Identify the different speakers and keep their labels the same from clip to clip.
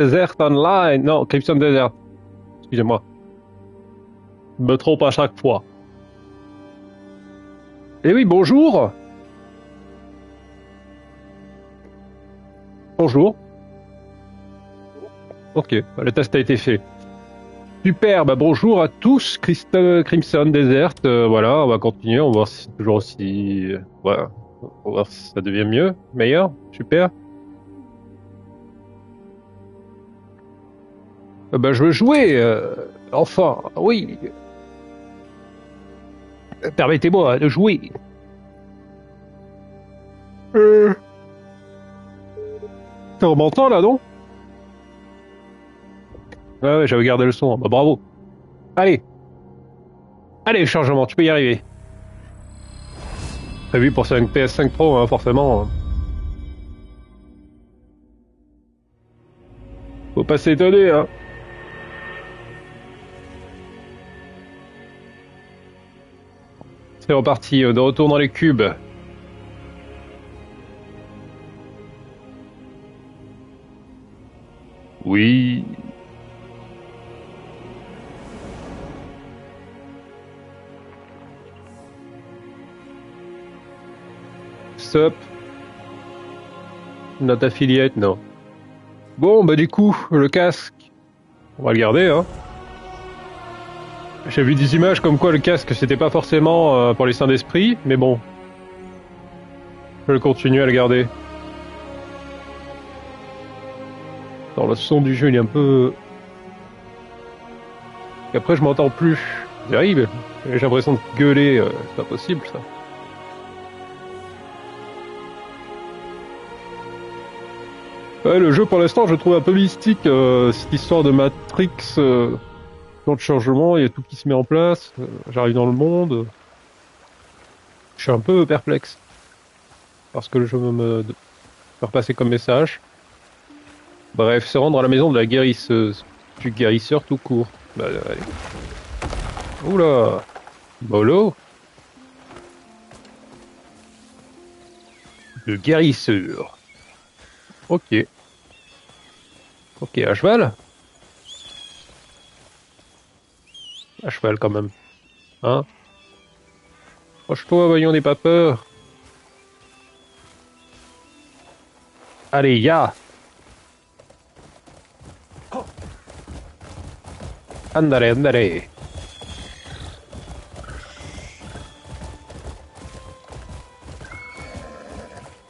Speaker 1: Desert Online. Non, Crimson Desert. Excusez-moi. Je me trompe à chaque fois. Eh oui, bonjour. Bonjour. Ok, le test a été fait. Super, bah bonjour à tous, Crimson Desert. Voilà, on va continuer, on va voir si c'est toujours aussi... voilà, on va voir si ça devient mieux, meilleur, super. Bah je veux jouer, enfin, oui. Permettez-moi de jouer. On m'entend là, non? Ouais, j'avais gardé le son, bah bravo. Allez. Allez, chargement, tu peux y arriver. Prévu pour 5 PS5 Pro, hein, forcément. Faut pas s'étonner, hein. C'est reparti, de retour dans les cubes. Oui. Sup. Not affiliate, non. Bon, bah du coup, le casque, on va le garder, hein. J'ai vu des images comme quoi le casque, c'était pas forcément pour les saints d'esprit, mais bon. Je vais continuer à le garder. Dans le son du jeu, il est un peu... Et après, je m'entends plus. C'est terrible. J'ai l'impression de gueuler, c'est pas possible, ça. Ouais, le jeu, pour l'instant, je le trouve un peu mystique, cette histoire de Matrix... Dans le changement, il y a tout qui se met en place. J'arrive dans le monde. Je suis un peu perplexe. Parce que le jeu me faire passer comme message. Bref, se rendre à la maison de la guérisseuse. Du guérisseur tout court. Bah, allez. Oula. Bolo. Le guérisseur. Ok. Ok, à cheval. À cheval quand même. Hein? Proche-toi, voyons, n'aie pas peur. Allez, ya! Andale, andale.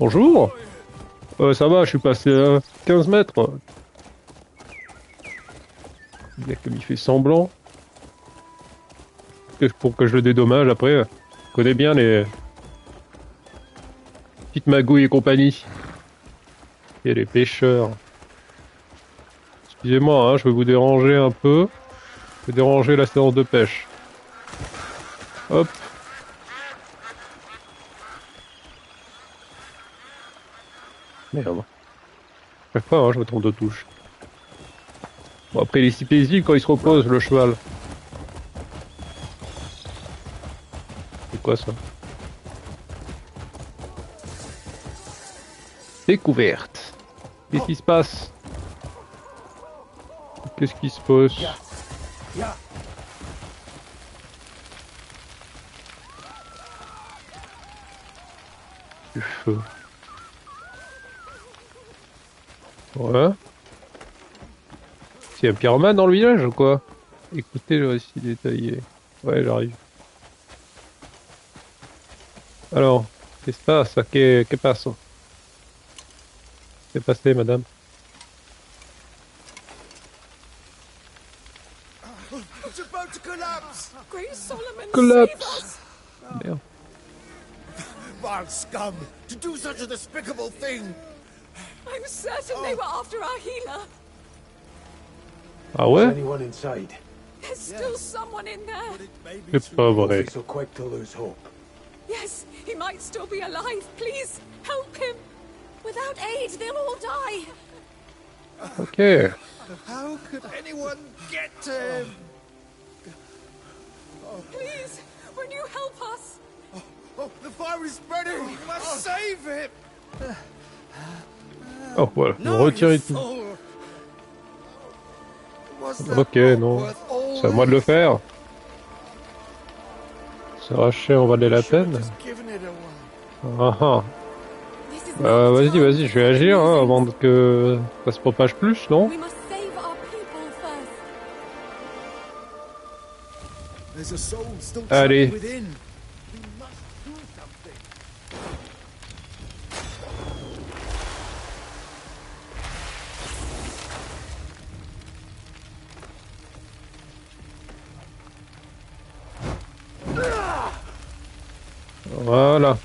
Speaker 1: Bonjour. Ça va, je suis passé à 15 mètres. Bien comme il fait semblant. Pour que je le dédommage après. Je connais bien les petites magouilles et compagnie. Et les pêcheurs. Excusez-moi, hein, je vais vous déranger un peu. Je vais déranger la séance de pêche. Hop. Merde. Chaque fois, hein, je me trompe de touche. Bon, après, il est si paisible quand il se repose, le cheval. C'est quoi ça? Découverte. Qu'est-ce qui se passe? Qu'est-ce qui se passe? Du feu. Ouais. C'est un pyromane dans le village ou quoi? Écoutez le récit détaillé. Ouais, j'arrive. Alors, qu'est-ce qui se passe? Que passe? Qu'est-ce passé, madame?
Speaker 2: It's about to collapse!
Speaker 3: Great Solomon,
Speaker 1: Collapse.
Speaker 3: save us!
Speaker 1: Merde.
Speaker 2: Vile scum! To do such a despicable thing!
Speaker 3: I'm certain they were after our healer.
Speaker 1: Ah ouais?
Speaker 4: Anyone inside?
Speaker 3: There's still someone in there.
Speaker 2: But it may be
Speaker 1: C'est pas vrai.
Speaker 4: So quick to lose hope.
Speaker 3: Yes, he might still be alive. Please, help him. Without aid, they'll all die.
Speaker 1: Ok.
Speaker 2: How could anyone get to him?
Speaker 3: Please, will you help us?
Speaker 2: Oh, the fire is spreading! We must save him!
Speaker 1: Oh voilà, on retire
Speaker 2: you
Speaker 1: tout.
Speaker 2: fool! Was that
Speaker 1: Ok,
Speaker 2: rock
Speaker 1: non.
Speaker 2: worth all
Speaker 1: C'est à moi de le
Speaker 2: this?
Speaker 1: faire. Se racheter en valait la
Speaker 2: Should've
Speaker 1: peine.
Speaker 2: just given it away.
Speaker 1: Ah ah.
Speaker 3: This is not the
Speaker 1: Vas-y,
Speaker 3: time
Speaker 1: vas-y,
Speaker 3: to
Speaker 1: je vais
Speaker 3: spread
Speaker 1: agir, hein,
Speaker 3: musings.
Speaker 1: avant que ça se propage plus, non?
Speaker 3: We must save our people first.
Speaker 2: There's a soul still
Speaker 1: Allez.
Speaker 2: trapped within. We must do something.
Speaker 1: Voilà.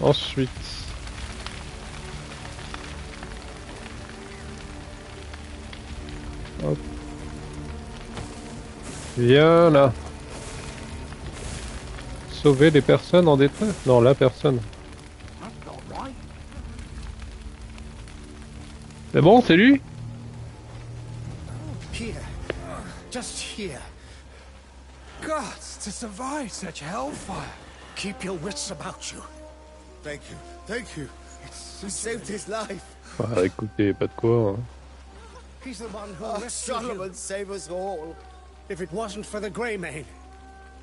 Speaker 1: Ensuite. Hop. Viens là. Sauver les personnes en détresse? Non, la personne. C'est bon, c'est lui?
Speaker 2: Here. Just here. Gods, to survive such hellfire. Keep your wits about you. Thank you. Thank you. You saved his life.
Speaker 1: Bah écoutez, pas de quoi. Hein.
Speaker 5: He's the one who rescued
Speaker 2: Solomon
Speaker 5: you.
Speaker 2: save us all.
Speaker 5: If it wasn't for the Greymane,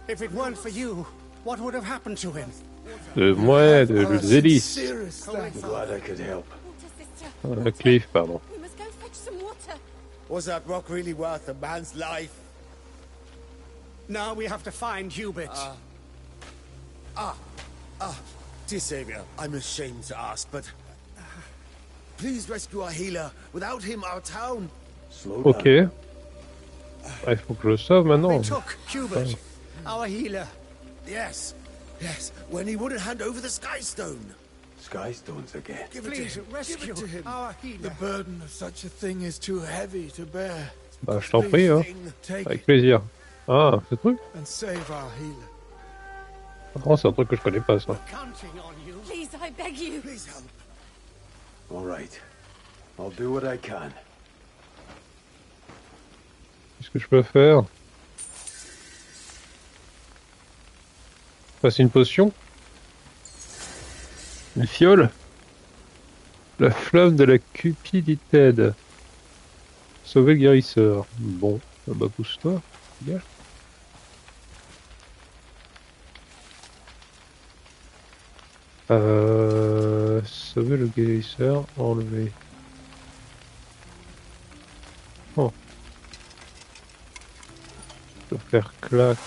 Speaker 5: if it weren't for you, what would have happened to him?
Speaker 1: Ouais, de Zélis.
Speaker 2: Sincerest
Speaker 5: Holy
Speaker 2: thanks.
Speaker 4: Glad I could help.
Speaker 3: Water, sister.
Speaker 1: Cliff, pardon.
Speaker 3: We must go fetch some water.
Speaker 2: Was that rock really worth a man's life?
Speaker 5: Now we have to find Hubert.
Speaker 2: Dear Savior, I'm ashamed to ask, but please rescue our healer. Without him, our town.
Speaker 4: Slow down.
Speaker 1: Ok. Ah, il faut que je le sauve
Speaker 5: They
Speaker 1: maintenant.
Speaker 5: took Hubert, our healer.
Speaker 2: Yes, yes. When he wouldn't hand over the Sky Stone.
Speaker 4: Sky stones again.
Speaker 2: Give it
Speaker 5: Please
Speaker 2: to him.
Speaker 5: rescue
Speaker 2: Give it to him.
Speaker 5: our healer.
Speaker 6: The burden of such a thing is too heavy to bear.
Speaker 1: Bah, je t'en prie, hein.
Speaker 6: Take
Speaker 1: Avec
Speaker 6: it
Speaker 1: plaisir. Ah, ce truc?
Speaker 6: and save our healer.
Speaker 1: Oh, c'est un truc que je connais pas, ça.
Speaker 5: Counting on you.
Speaker 3: Please, I beg you.
Speaker 2: Please help.
Speaker 4: All right. I'll do what I can.
Speaker 1: Qu'est-ce que je peux faire? Passer une potion? Une fiole? La flamme de la cupidité. Sauver le guérisseur. Bon, bah pousse-toi. Dégage. Sauver le guérisseur, enlever. Oh. Je peux faire clac.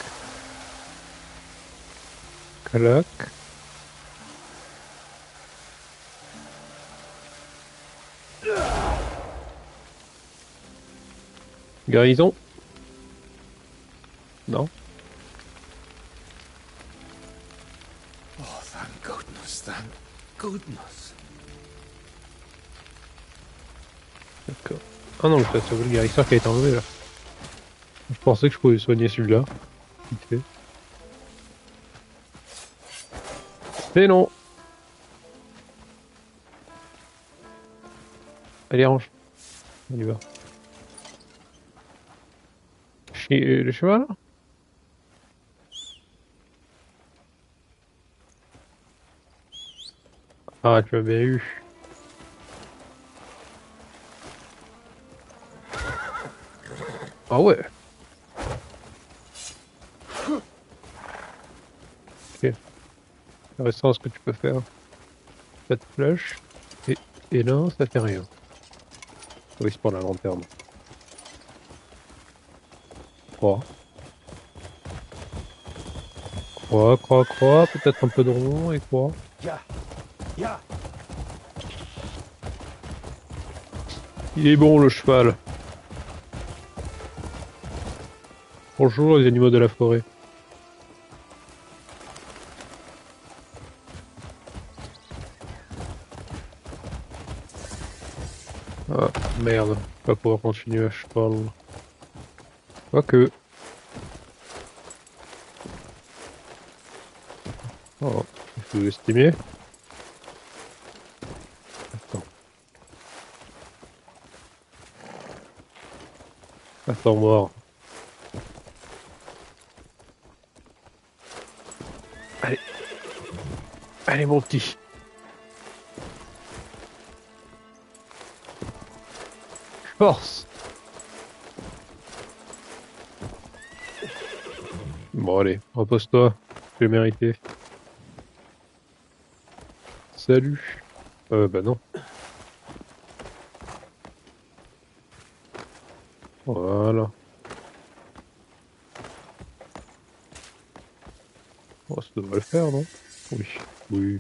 Speaker 1: Clac. Guérison. Non.
Speaker 6: Oh, thank goodness, thank goodness.
Speaker 1: D'accord. Ah non, c'est sauvé le guérisseur qui a été enlevé là. Je pensais que je pouvais soigner celui-là. Vite fait. C'est non. Allez, range. On y va. Le cheval là? Ah, tu as bien eu. Ah ouais. Ok. Intéressant ce que tu peux faire. Cette flèche. Et là, ça fait rien. Oui, c'est pour la lanterne. 3. Croix. Peut-être un peu de rond et croix.
Speaker 4: Yeah.
Speaker 1: Il est bon le cheval. Bonjour les animaux de la forêt. Ah merde, pas pouvoir continuer à cheval. Quoique. Oh, il faut estimer. Attends, mort. Allez. Allez, mon petit. Force. Bon allez, repose-toi. Tu l'as mérité. Salut. Bah non. Voilà. Oh, ça devrait le faire, non? Oui. Oui.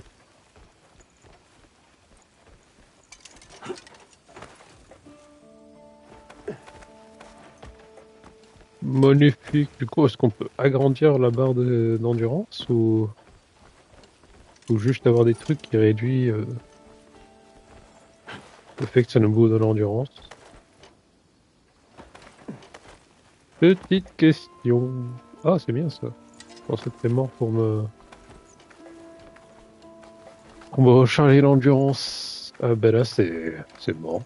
Speaker 1: Magnifique. Du coup, est-ce qu'on peut agrandir la barre d'endurance ou juste avoir des trucs qui réduisent le fait que ça nous bout de l'endurance? Petite question. Ah, c'est bien ça. Je pensais que t'es mort pour me recharger l'endurance. Ah ben là, c'est mort.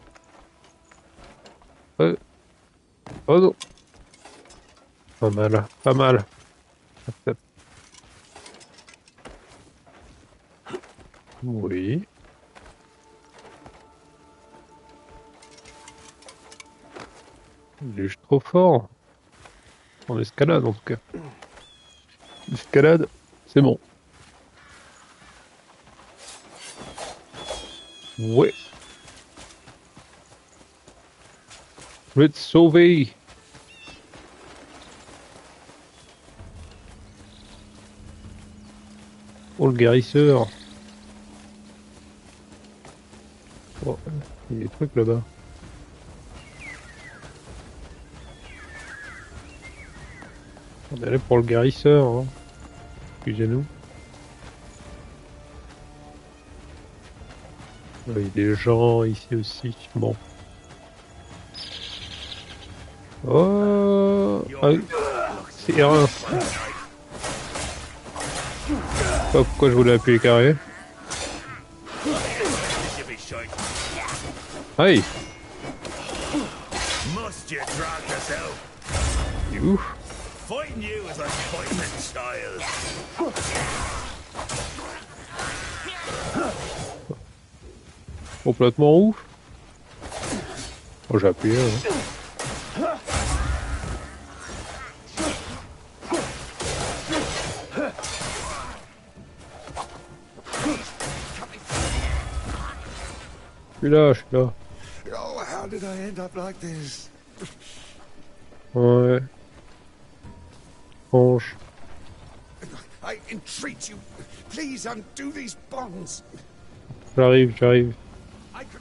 Speaker 1: Oh non. Pas mal, pas mal. Oui. Il est juste trop fort. En escalade en tout cas. Escalade, c'est bon. Ouais. Je vais te sauver. Oh le guérisseur. Oh, il y a des trucs là-bas. On est allé pour le guérisseur. Hein. Excusez-nous. Il y a des gens ici aussi. Bon. Oh, ah, c'est R1. Je sais pas pourquoi je voulais appuyer carré. Aïe. Ouf. Complètement ouf. Oh, j'ai appuyé. Hein. Je suis là.
Speaker 2: Oh, how did I end up like this?
Speaker 1: Ouais. Franche.
Speaker 2: I entreat you, please undo these bonds.
Speaker 1: J'arrive.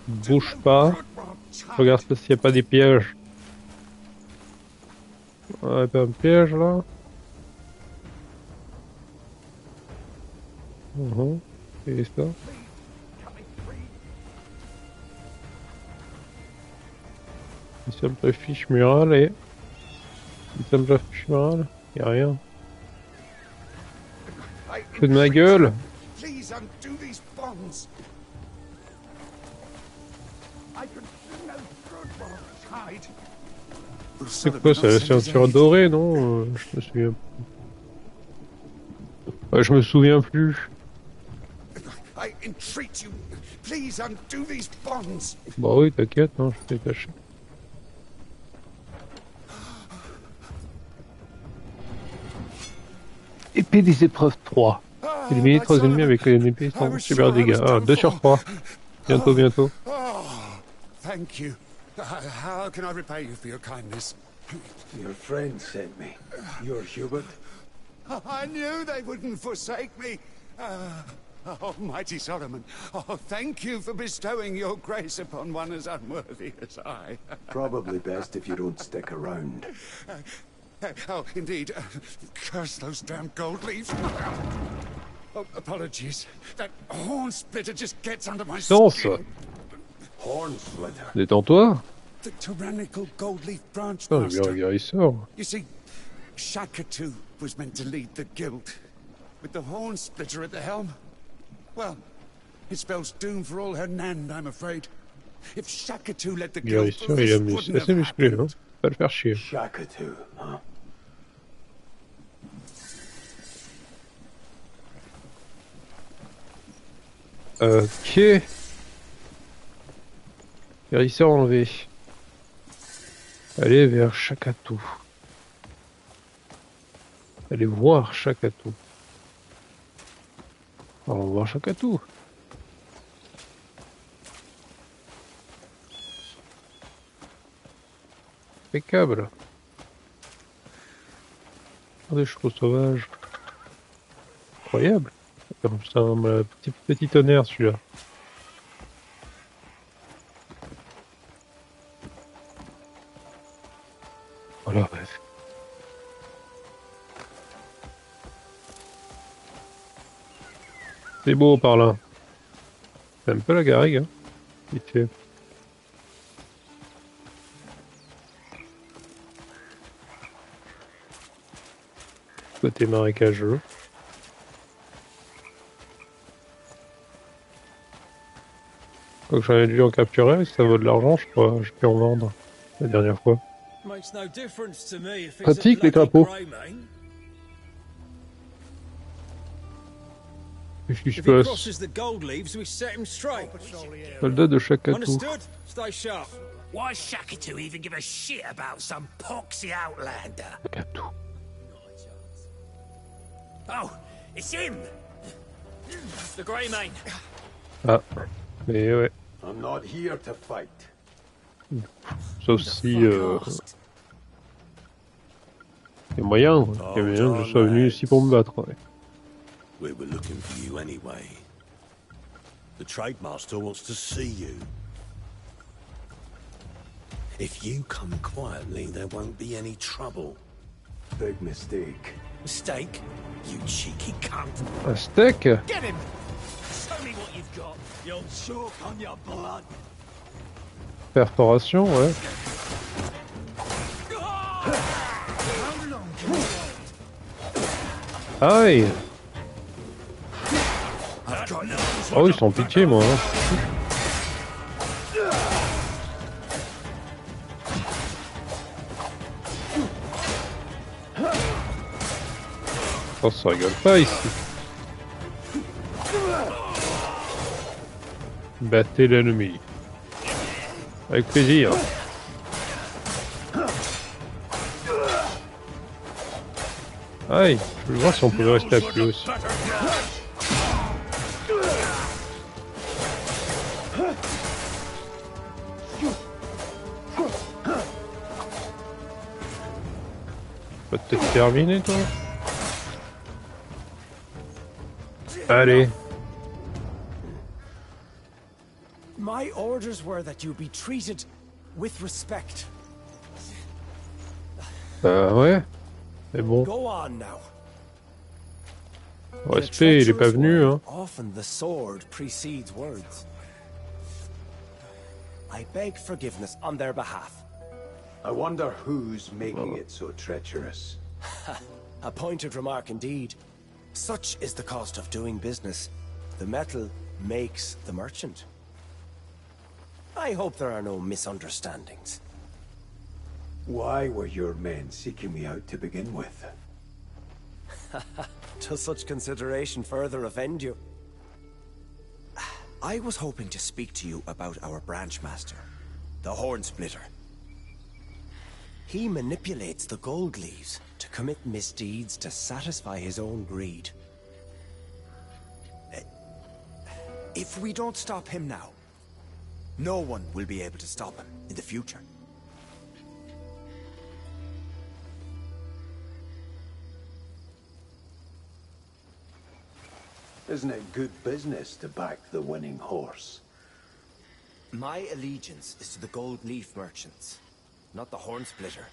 Speaker 1: Bouge pas. Regarde s'il n'y a pas des pièges. Ouais, pas un piège là. Et ça. Une simple fiche murale et... Une simple fiche murale. Y'a rien. Fais de ma gueule. C'est quoi ça, la ceinture dorée, non? Je me souviens plus. Ouais, je me souviens plus. Bah oui, t'inquiète, hein, je t'ai caché. Épée des épreuves 3. Éliminer 3 ennemis avec une épée sans super dégâts. Ah, 2 sur 3. Bientôt.
Speaker 2: Oh, thank you. How can I repay you for your kindness?
Speaker 4: Your friend sent me. You're Hubert?
Speaker 2: I knew they wouldn't forsake me. Almighty Solomon, oh, thank you for bestowing your grace upon one as unworthy as I.
Speaker 4: Probably best if you don't stick around.
Speaker 2: Oh, indeed. Curse those damn gold leaves. Oh, apologies. That horn splitter just gets under my skin.
Speaker 4: Horn splitter.
Speaker 1: Détends-toi.
Speaker 2: The tyrannical gold leaf branch
Speaker 1: Oh,
Speaker 2: master. You see, Shakatu was meant to lead the guild. With the horn splitter at the helm. Well, it spells doom for all her Nand, I'm afraid. If Shakatu led the guild,
Speaker 1: il est assez musclé, hein. Pas le faire chier.
Speaker 4: Shakatu, huh?
Speaker 1: Ok. Guérisseur enlevé. Allez vers Shakatu. Allez voir Chakatou. Allons voir Chakatou. Impeccable. Des chevaux sauvages. Incroyable. C'est un petit tonnerre celui-là. Voilà, bref. C'est beau par là. C'est un peu la garrigue, hein. Vite fait. Côté marécageux. Quand j'en ai dû en capturer, ça vaut de l'argent, je crois. J'ai pu en vendre la dernière fois. Pratique les crapauds. Qu'est-ce qui se passe? Soldat de Chakatou.
Speaker 2: Why Shakatou even give a shit about some poxy outlander?
Speaker 1: Chakatou.
Speaker 2: Oh, it's him! The Greymane.
Speaker 1: Ah, mais ouais.
Speaker 4: I'm not here to fight.
Speaker 1: Sauf si... il y a moyen que je sois venu ici pour me battre. Ouais.
Speaker 2: We were looking for you anyway. The Trademaster wants to see you. If you come quietly, there won't be any trouble.
Speaker 4: Big mistake.
Speaker 2: Mistake? You cheeky cunt.
Speaker 1: Un steak?
Speaker 2: Get him! Show me what you've got. You'll choke on your blood.
Speaker 1: Perforation, ouais. Aïe! Oh, ils sont pitié, moi. Hein. Oh, ça rigole pas ici. Battez l'ennemi. Avec plaisir. Aïe, je veux voir si on pouvait rester à pied aussi. Peut-être terminé, toi? Allez.
Speaker 5: My orders were that you be treated with respect.
Speaker 1: Ouais. Mais bon.
Speaker 5: Go on now.
Speaker 1: Respect, il est pas venu, hein.
Speaker 5: Often the sword precedes words. I beg forgiveness on their behalf.
Speaker 4: I wonder who's making it so treacherous.
Speaker 5: A pointed remark indeed. Such is the cost of doing business. The metal makes the merchant. I hope there are no misunderstandings.
Speaker 4: Why were your men seeking me out to begin with?
Speaker 5: Does such consideration further offend you? I was hoping to speak to you about our branch master, the Hornsplitter. He manipulates the gold leaves to commit misdeeds to satisfy his own greed. If we don't stop him now, no one will be able to stop him in the future.
Speaker 4: Isn't it good business to back the winning horse?
Speaker 5: My allegiance is to the gold leaf merchants, not the Hornsplitter.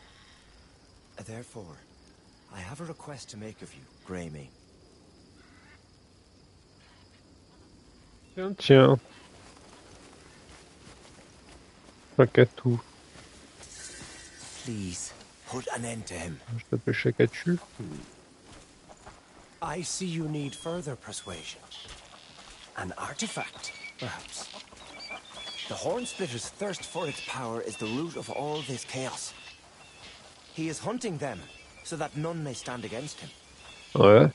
Speaker 5: Therefore, I have a request to make of you, Greymane.
Speaker 1: Tiens. Chakatou.
Speaker 5: Please, put an end to him.
Speaker 1: Je t'appelle Chakatou.
Speaker 5: I see you need further persuasion. An artifact, perhaps. The Hornsplitter's thirst for its power is the root of all this chaos. He is hunting them, so that none may stand against him.
Speaker 1: Ouais.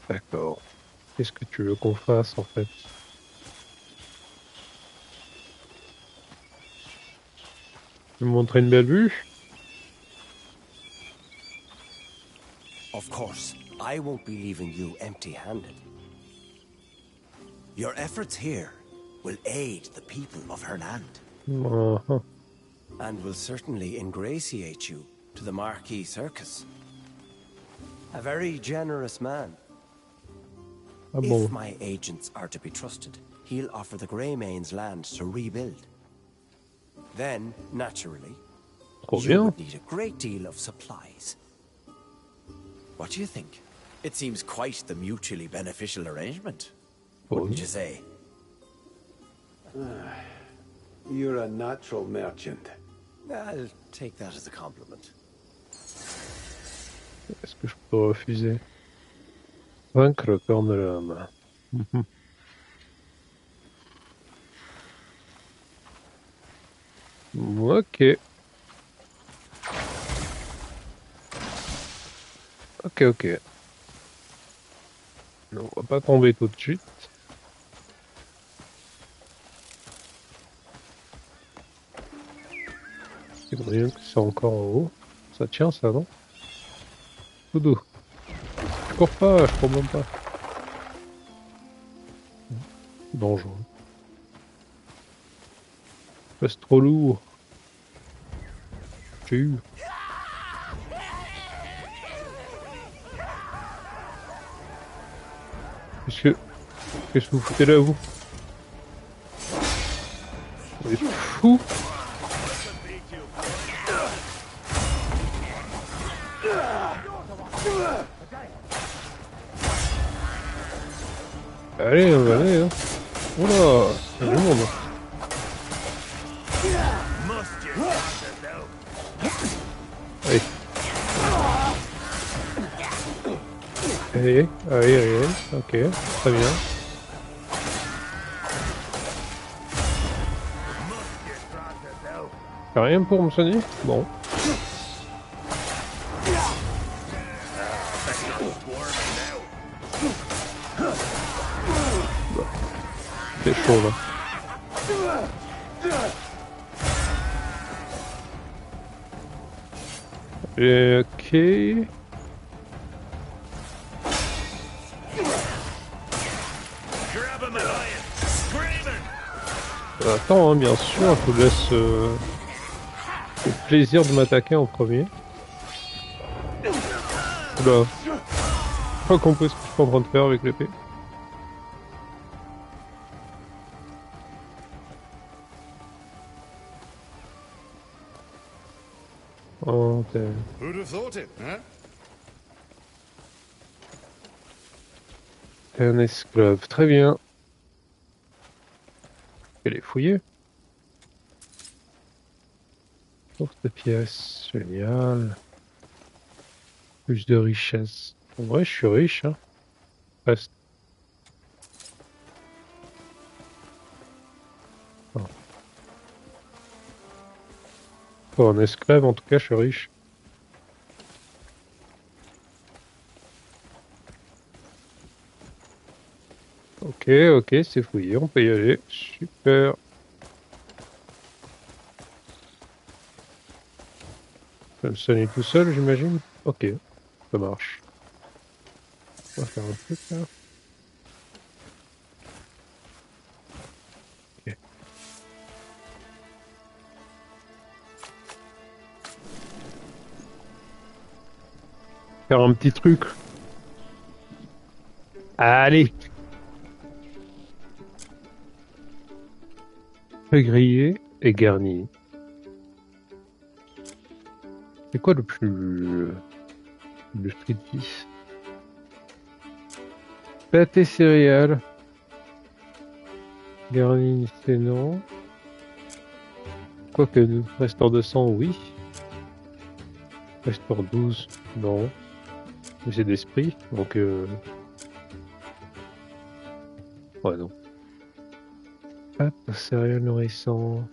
Speaker 1: D'accord. Qu'est-ce que tu veux qu'on fasse, en fait? Tu me montrer une belle vue?
Speaker 5: Of course, I won't be leaving you empty-handed. Your efforts here will aid the people of her land,
Speaker 1: Uh-huh.
Speaker 5: and will certainly ingratiate you to the Marquis Circus. A very generous man.
Speaker 1: Ah bon,
Speaker 5: If my agents are to be trusted, he'll offer the Greymane's land to rebuild. Then, naturally,
Speaker 1: trop
Speaker 5: you
Speaker 1: bien.
Speaker 5: would need a great deal of supplies. What do you think?
Speaker 7: It seems quite the mutually beneficial arrangement,
Speaker 1: Oh,
Speaker 7: wouldn't you say?
Speaker 4: You're a natural merchant.
Speaker 5: I'll take that as a compliment.
Speaker 1: est-ce que je peux refuser? Vaincre le corps de l'homme. Mhm. Ok. Ok, ok. Non, on va pas tomber tout de suite. C'est bien que c'est encore en haut. Ça tient ça, non? Tout doux. Je cours pas, je cours même pas. Dangereux. C'est trop lourd. J'ai eu. Qu'est-ce que vous foutez là, vous? Vous êtes fous? Allez, on va aller, hein. Oula, il y a du monde. Allez. Allez, allez, allez, ok, très bien. T'as rien pour me soigner? Bon. C'est chaud là. Ok. Attends, hein, bien sûr, je vous laisse le plaisir de m'attaquer en premier. Oula. J'ai pas compris ce que je suis en train de faire avec l'épée. Oh,
Speaker 6: Who'd have thought it, huh?
Speaker 1: t'es un esclave, très bien. Elle est fouillée. Source de pièces, génial. Plus de richesse. En vrai, je suis riche, hein. Reste. Oh. Pour un esclave, en tout cas, je suis riche. Ok, ok, c'est fouillé, on peut y aller. Super. Je vais me soigner tout seul, j'imagine. Ok, ça marche. On va faire un truc là. Ok. Faire un petit truc. Allez. Grillé et garni. C'est quoi le plus nutritif? Pâté céréales. Garni, c'est non. Quoique, restaure de sang, oui. Restaure 12, non. Mais c'est d'esprit, donc ouais, non. Pâte, céréales nourrissant.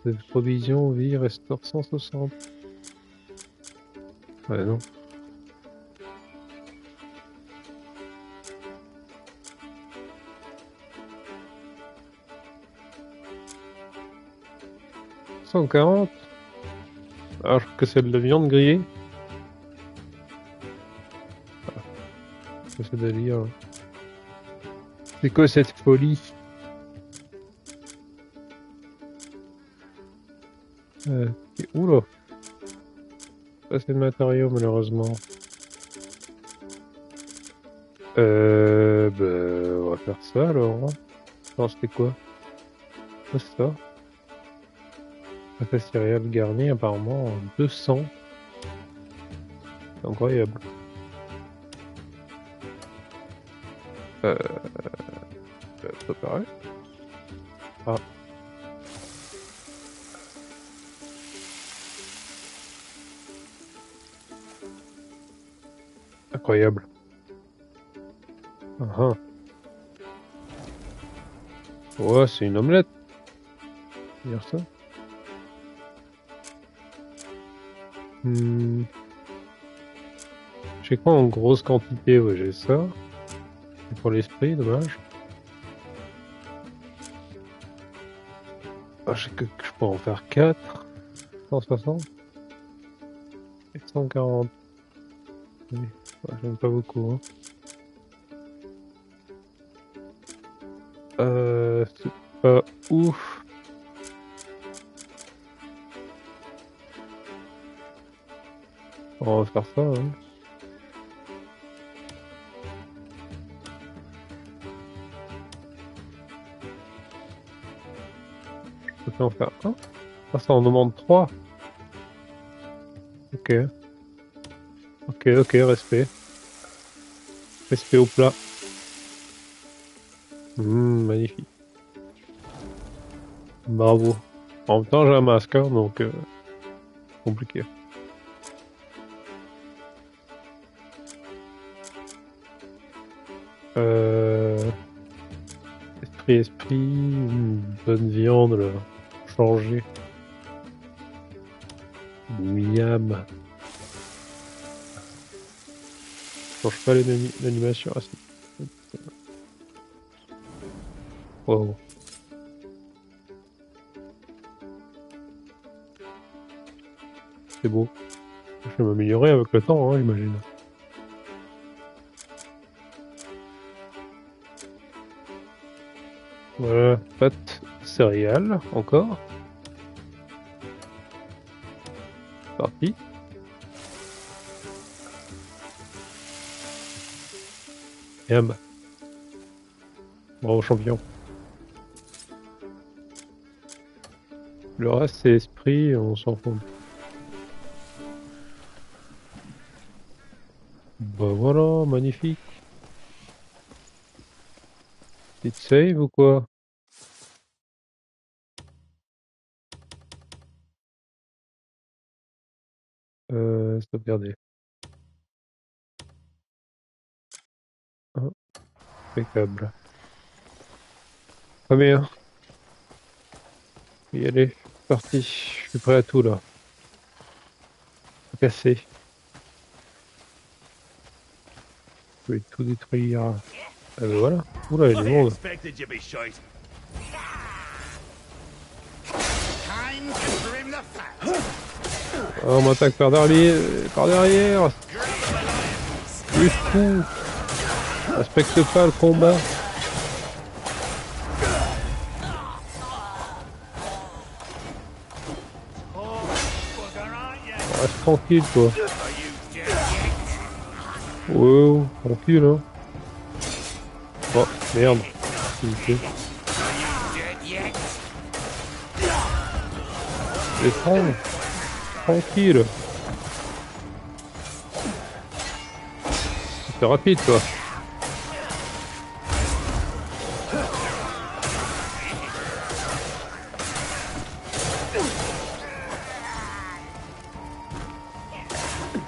Speaker 1: De provisions, oui, restaure 160. Ouais, non. « 140 » Ah, je trouve que c'est de la viande grillée. Ah, c'est ce délire. C'est quoi cette folie? Oula. Pas assez de matériaux malheureusement. On va faire ça alors. Hein. Non, c'était quoi? C'est ça. Pâte à céréales garnie apparemment 200. C'est incroyable. Préparé. Ah. Incroyable. Ah. Ouais, c'est une omelette. Dire ça. J'ai quoi en grosse quantité? Ouais, j'ai ça. C'est pour l'esprit, dommage. Ah, je sais que je peux en faire 4. 160. Et 140. Oui. Ouais, j'aime pas beaucoup. Hein. C'est pas ouf. On va faire ça, hein. Je peux en faire un. Ah, ça en demande 3. Ok. Ok, respect. Respect au plat. Magnifique. Bravo. En même temps, j'ai un masque, hein, donc compliqué. Esprit, une bonne viande, là. Changer. Miam. Change pas l'animation. Ah, wow. C'est beau. Je vais m'améliorer avec le temps, hein, j'imagine. Voilà, pâte céréales, encore. Parti. Miam. Bravo champion. Le reste c'est esprit, on s'en fout. Bah voilà, magnifique. Petite save ou quoi? Sauvegarder. Ah, impeccable. Très bien. Y aller, parti. Je suis prêt à tout là. Casser. Je vais tout détruire. Ah ben voilà. Oula, il y a du monde. Ah, on m'attaque par derrière. Plus fou. Respecte pas le combat. Reste tranquille quoi. Ouais, tranquille hein. Oh merde. S'il vous plaît. Descends. Tranquille. C'est rapide toi.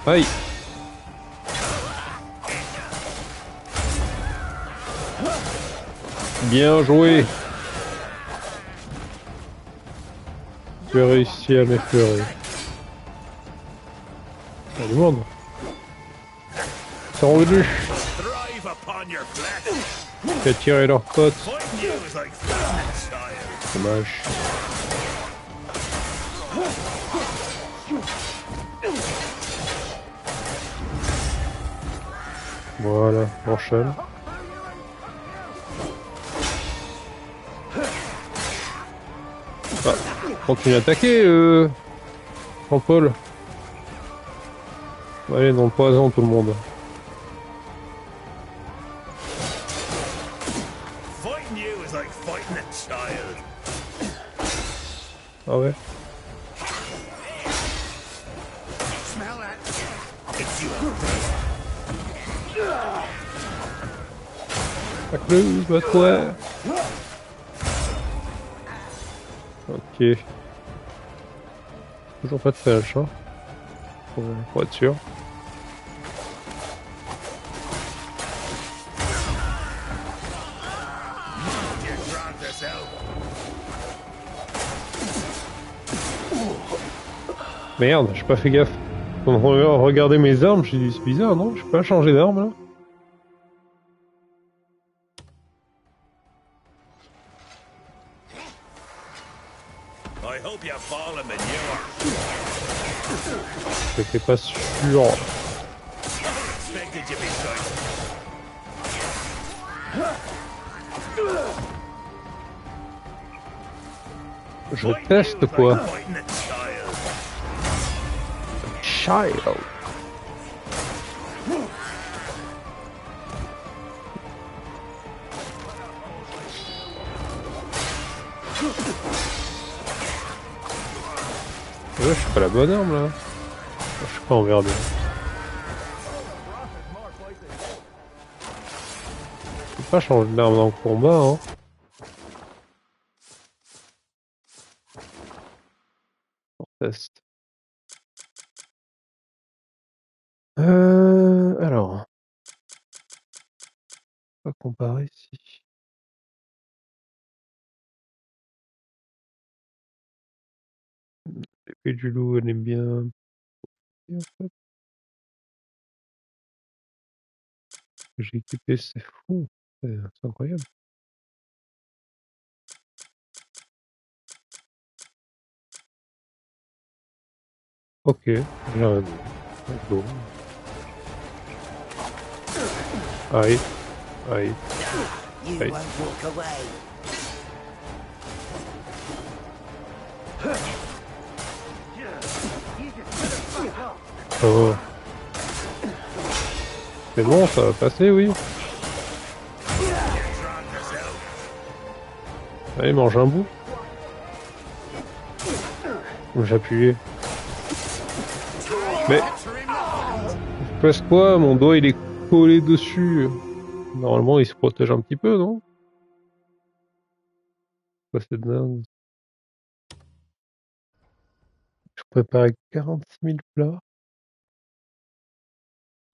Speaker 1: Aïe. Bien joué. Tu as réussi à m'effleurer. Il y a du monde. Ils sont revenus. J'ai tiré leurs potes. Dommage. Voilà, enchaîne. Ah, continue à attaquer, Jean-Paul. Allez, dans le poison, tout le monde.
Speaker 6: Fighting you is like fighting a child.
Speaker 1: Ah ouais.
Speaker 2: Smell that?
Speaker 6: It's you.
Speaker 1: Attaque-le, bat-toi. Ok. Toujours pas de flèche, hein. Pour être sûr. Merde, j'ai pas fait gaffe. Quand regardez mes armes, j'ai dit c'est bizarre, non? J'ai pas changé d'arme là.
Speaker 6: I hope you're fallen manure.
Speaker 1: J'étais pas sûr.
Speaker 6: Expected you be good.
Speaker 1: Je teste quoi?
Speaker 6: Fighting a child.
Speaker 1: Child. Ouais, je suis pas la bonne arme là. Je suis pas emmerdé. Je peux pas changer d'arme dans le combat, hein. Pour test. Alors. On va comparer ici. L'épée du loup, elle est bien. En fait. J'ai équipé, c'est fou. C'est incroyable. Ok, j'ai un. Go. Aïe. Aïe.
Speaker 5: You
Speaker 1: Aïe.
Speaker 5: won't walk away.
Speaker 1: Oh. C'est bon, ça va passer, oui. Allez, mange un bout. J'ai appuyé. Mais... je passe quoi? Mon doigt, il est collé dessus. Normalement, il se protège un petit peu, non? Quoi, c'est dingue. Je préparais 46 000 plats.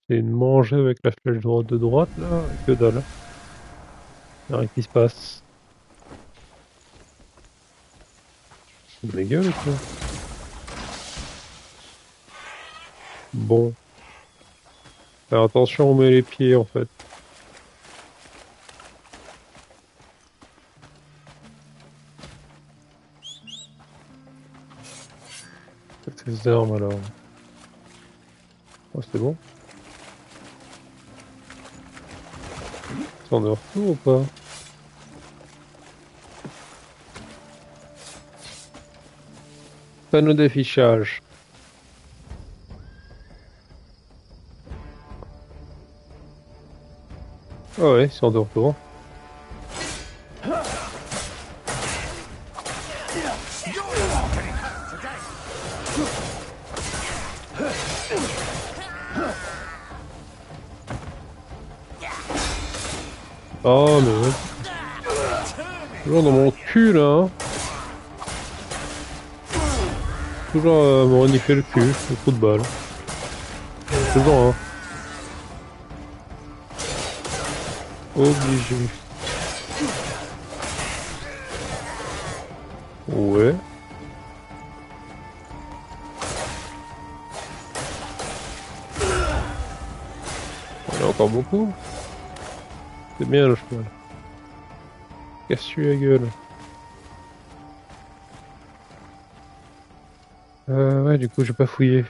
Speaker 1: J'ai de manger avec la flèche droite de droite, là. Que dalle. Y'a rien qui se passe. C'est ma gueule, quoi. Bon. Faire attention, on met les pieds, en fait. Ces armes, alors. Oh, c'est bon. On est en retour ou pas? Panneau d'affichage. Ah ouais, ils sont de retour. Oh mais ouais. Toujours dans mon cul là. Hein. Toujours à me renifler le cul, le coup de balle. Toujours hein. Obligé. Ouais. Il y en a encore beaucoup. C'est bien le cheval. Casse-lui la gueule. Ouais, du coup, j'ai pas fouillé.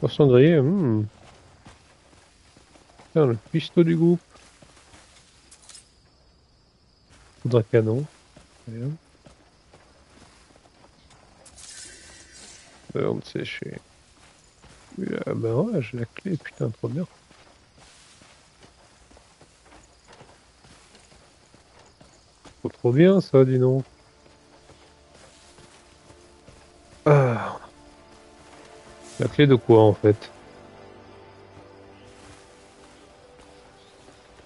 Speaker 1: Pour cendrier, Tiens, le cuistot du groupe. Poudre à canon. Bien. On sécher. Bah ouais, j'ai la clé, putain, trop bien. Trop bien ça, dis donc. Ah. La clé de quoi en fait?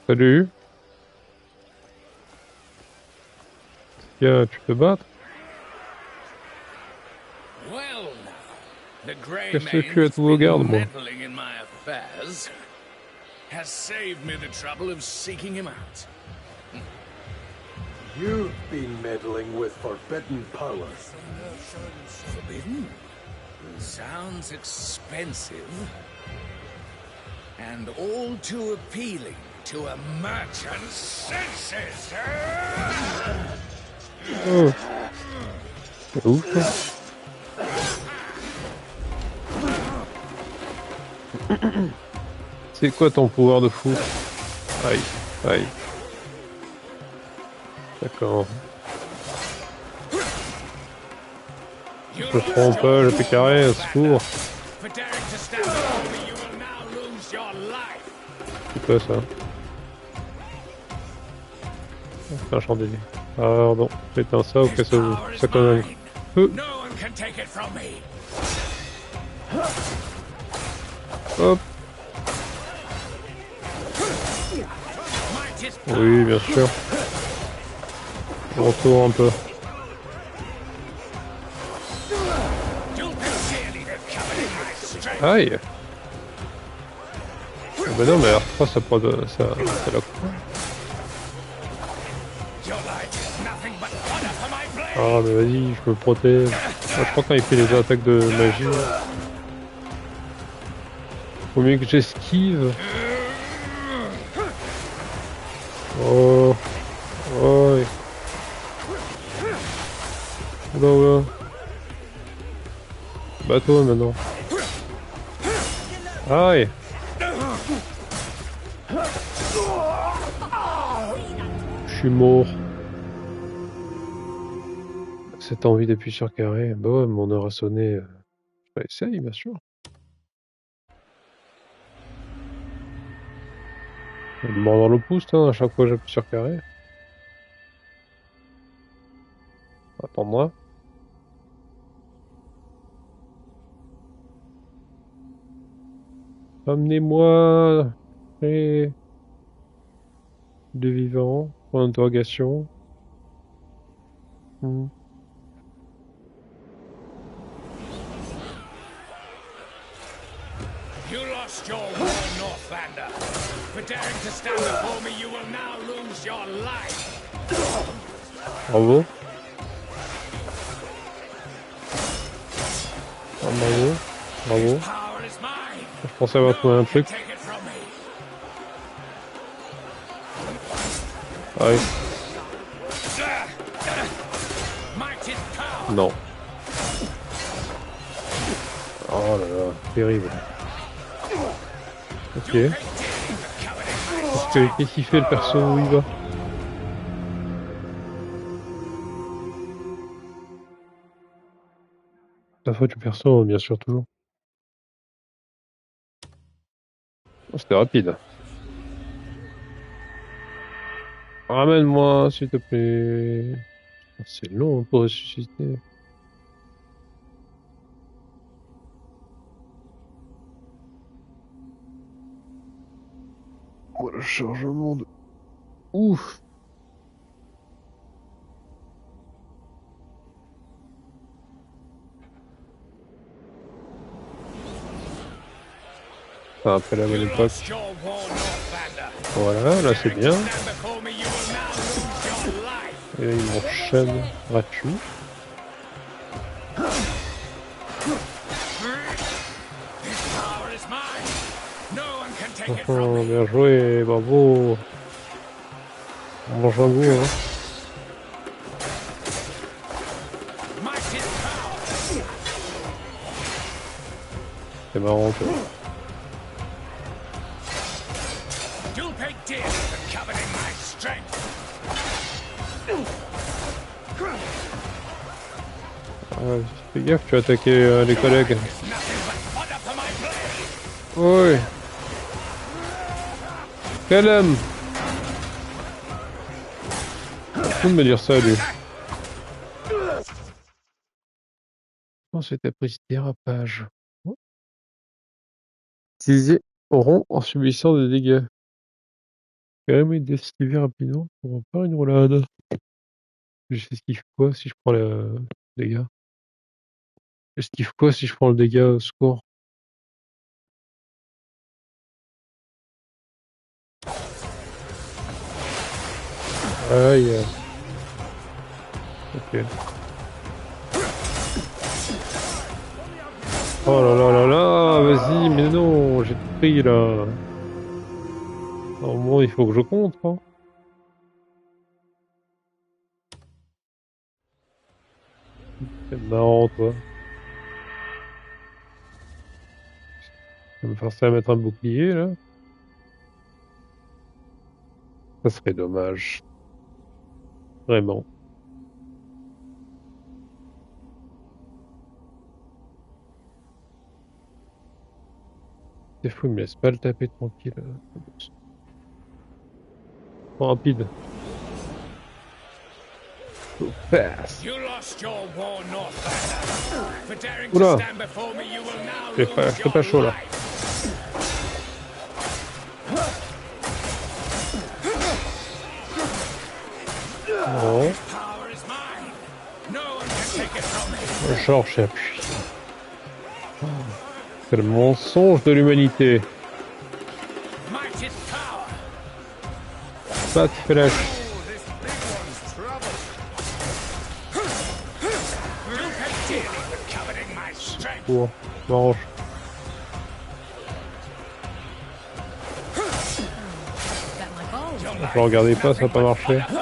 Speaker 1: Salut. Tiens, tu peux battre?
Speaker 6: Well, the Grey
Speaker 1: Qu'est-ce que
Speaker 6: Mane
Speaker 1: tu as
Speaker 6: that's
Speaker 1: tout au garde,
Speaker 6: been
Speaker 1: moi?
Speaker 6: meddling in my affairs has saved me the trouble of seeking him out.
Speaker 4: You've been meddling with forbidden powers.
Speaker 6: Forbidden? Sounds expensive. And all too appealing to a merchant's senses.
Speaker 1: Oh. C'est ouf. C'est quoi ton pouvoir de fou? Aïe, aïe. D'accord. Je me trompe pas, je fais carré, au secours. C'est quoi ça? C'est un chandelier. Pardon, j'éteins ça au cas où ça conne un peu. Hop. Oui, bien sûr. Je retourne un peu. Aïe. Oh bah non, mais R3 ça prend de... ça la coupe. Ah mais vas-y, je me protège. Moi, je crois quand il fait les attaques de magie. Faut mieux que j'esquive. Oh. Oh. Oula oula. Bateau maintenant. Aïe. Je suis mort. Cette envie d'appuyer sur carré. Bah ouais, mon heure a sonné. Bah, essaye, bien sûr. Je me mord dans le pouce, hein, à chaque fois que j'appuie sur carré. Attends-moi. Amenez-moi et de vivant. Point d'interrogation.
Speaker 6: You lost your war, Northlander. For daring to stand before me, you will now lose your life.
Speaker 1: Bravo. Ah, bravo. Bravo.
Speaker 6: Power is mine.
Speaker 1: Je pensais avoir trouvé un truc.
Speaker 6: Take it from me.
Speaker 1: Ah oui.
Speaker 6: Might is power.
Speaker 1: Non. Oh là là, terrible. Ok. Qu'est-ce qu'il fait le perso où il va? La faute du perso, bien sûr, toujours. Oh, c'était rapide. Ramène-moi, s'il te plaît. C'est long pour ressusciter. Oh, le chargement de... Ouf. Enfin, après la bonne époque. Voilà, là c'est bien. Et là, il m'enchaîne gratuit. Oh, bien joué, bravo. On mange un goût, hein. C'est marrant quoi.
Speaker 6: You'll pay dearly for coveting my strength.
Speaker 1: Fais gaffe, tu vas attaquer les collègues.
Speaker 6: Nothing but fodder for my blade.
Speaker 1: Oui. Calme. Tu peux me dire ça, lui. Non, c'était prise dérapage. Utilisé au rond en subissant des dégâts. Permet d'esquiver rapidement pour faire une roulade. J'esquive quoi si je prends le dégât? J'esquive quoi si je prends le dégât au secours? Aïe. Ok. Oh là là là là, vas-y, mais non, j'ai tout pris là. Normalement, il faut que je compte, hein. C'est marrant, toi. Tu vas me forcer à mettre un bouclier, là. Ça serait dommage. Vraiment. C'est fou, il me laisse pas le taper tranquille. Trop rapide. Pass.
Speaker 6: You lost your war, Northlander. For daring
Speaker 1: Oula.
Speaker 6: to stand before me, you will now
Speaker 1: J'ai
Speaker 6: lose
Speaker 1: pas, j'étais pas
Speaker 6: your
Speaker 1: chaud là.
Speaker 6: life.
Speaker 1: Non.
Speaker 6: Power is mine. No one can take it from me.
Speaker 1: Georges appuie. C'est le mensonge de l'humanité.
Speaker 6: Might is power.
Speaker 1: Pas de flèche.
Speaker 6: This big one's trouble. You'll pay dearly for coveting my strength.
Speaker 1: Bon, m'arrange.
Speaker 3: Got my gold.
Speaker 1: Je le regardais pas, ça a pas marché.
Speaker 6: My blade.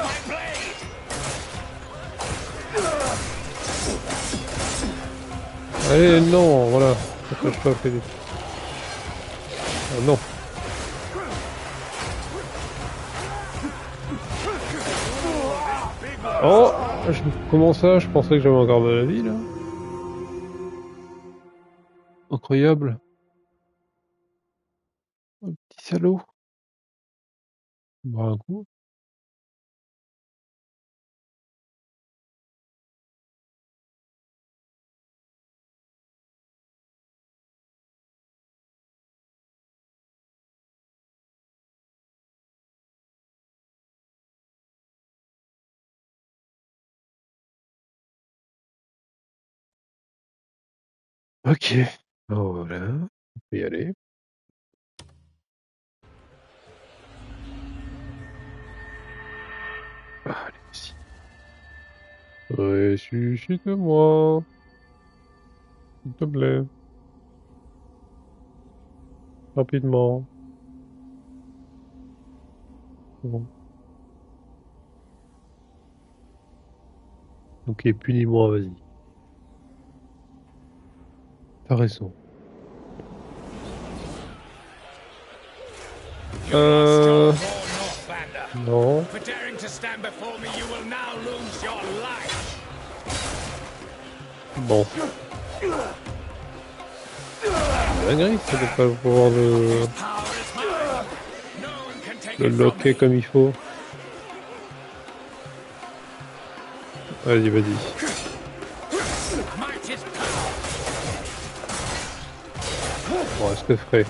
Speaker 1: Allez, non, voilà. Attache pas, Philippe. Ah non. Oh, comment ça? Je pensais que j'avais encore de la vie, là. Incroyable. Un petit salaud. Bah, un coup. Ok. Voilà. On peut y aller. Allez, ici. Ressuscite-moi. S'il te plaît. Rapidement. Bon. Ok, punis-moi, vas-y. T'as raison.
Speaker 6: You lost your war, Northlander.
Speaker 1: Non.
Speaker 6: For daring to stand before me, you will now lose your life.
Speaker 1: Bon. Dinguerie, ça de pas pouvoir le
Speaker 6: Power is mine. No one can take it from
Speaker 1: locker
Speaker 6: me.
Speaker 1: comme il faut. Vas-y, vas-y.
Speaker 6: Might is power.
Speaker 1: Bon, reste frais.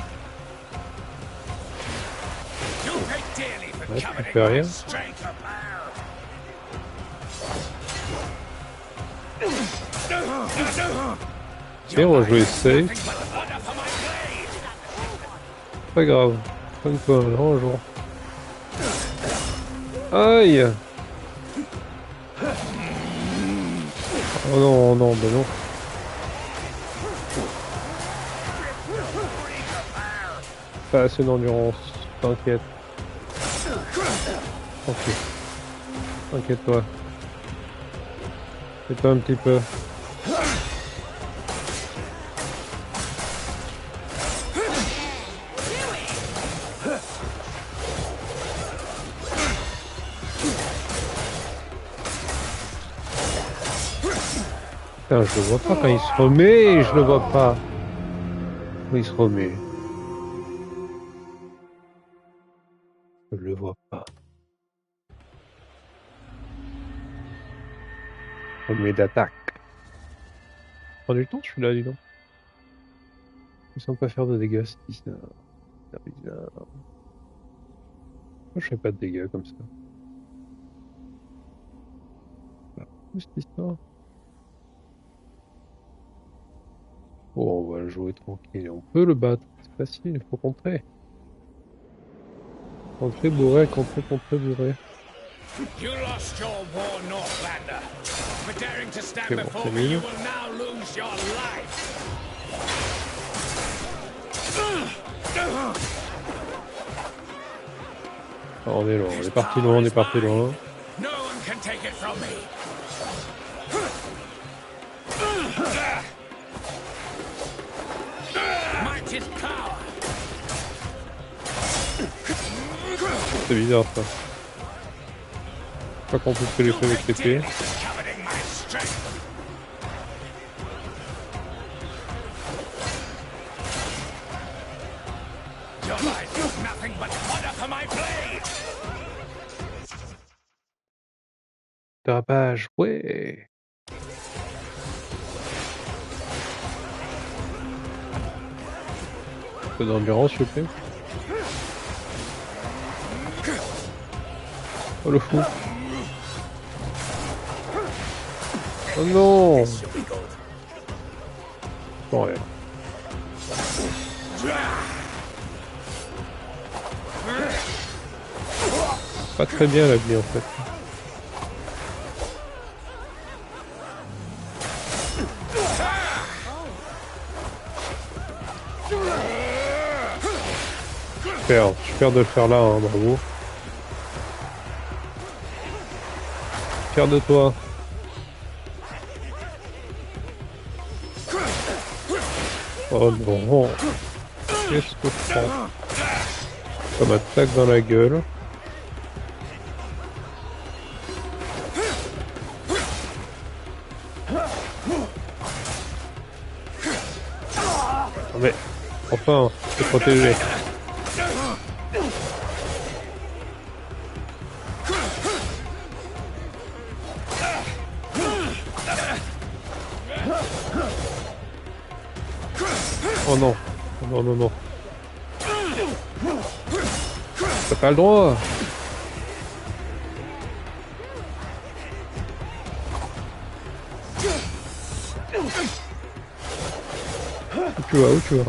Speaker 6: You'll pay dearly for
Speaker 1: Ouais, tu
Speaker 6: coveting
Speaker 1: fais rien.
Speaker 6: my strength.
Speaker 1: Et on va jouer safe.
Speaker 6: Nothing but fodder for my blade.
Speaker 1: Pas grave. Comme toi, là, un jour. Aïe! Oh non, non, ben non. Pas assez d'endurance, t'inquiète. Ok. T'inquiète-toi. Fais-toi un petit peu. Putain, je le vois pas quand il se remet, je le vois pas. Quand il se remet. Je le vois pas. Remet d'attaque. Prends du temps celui-là, dis donc. Ils sont pas faire de dégâts, c'est bizarre. C'est bizarre. Moi, je fais pas de dégâts comme ça. Où cette histoire? Bon, on va le jouer tranquille. On peut le battre. C'est facile, il faut contrer. Contrer, bourré, contrer, bourré.
Speaker 6: You lost your war, Northlander. For daring to stand
Speaker 1: bon,
Speaker 6: before
Speaker 1: c'est
Speaker 6: me, you
Speaker 1: nul.
Speaker 6: will now lose your life.
Speaker 1: Ah, on est loin, on est parti loin, on est parti loin.
Speaker 6: No one can take it from me. Might is power.
Speaker 1: C'est bizarre ça. Je sais pas qu'on peut se les faire avec l'épée.
Speaker 6: Coveting my strength. Your life is nothing but fodder for my blade.
Speaker 1: Dérapage, ouais. Un peu d'endurance, s'il vous plaît. Oh le fou. Oh non. Bon, ouais. Pas très bien la vie en fait. Super de le faire là, hein, bravo. Fier de toi. Oh non. Qu'est-ce que je prends? Ça m'attaque dans la gueule. Oh mais, enfin, c'est protégé. Oh non, non, non, non. T'as pas le droit. Où tu vas, où tu vas?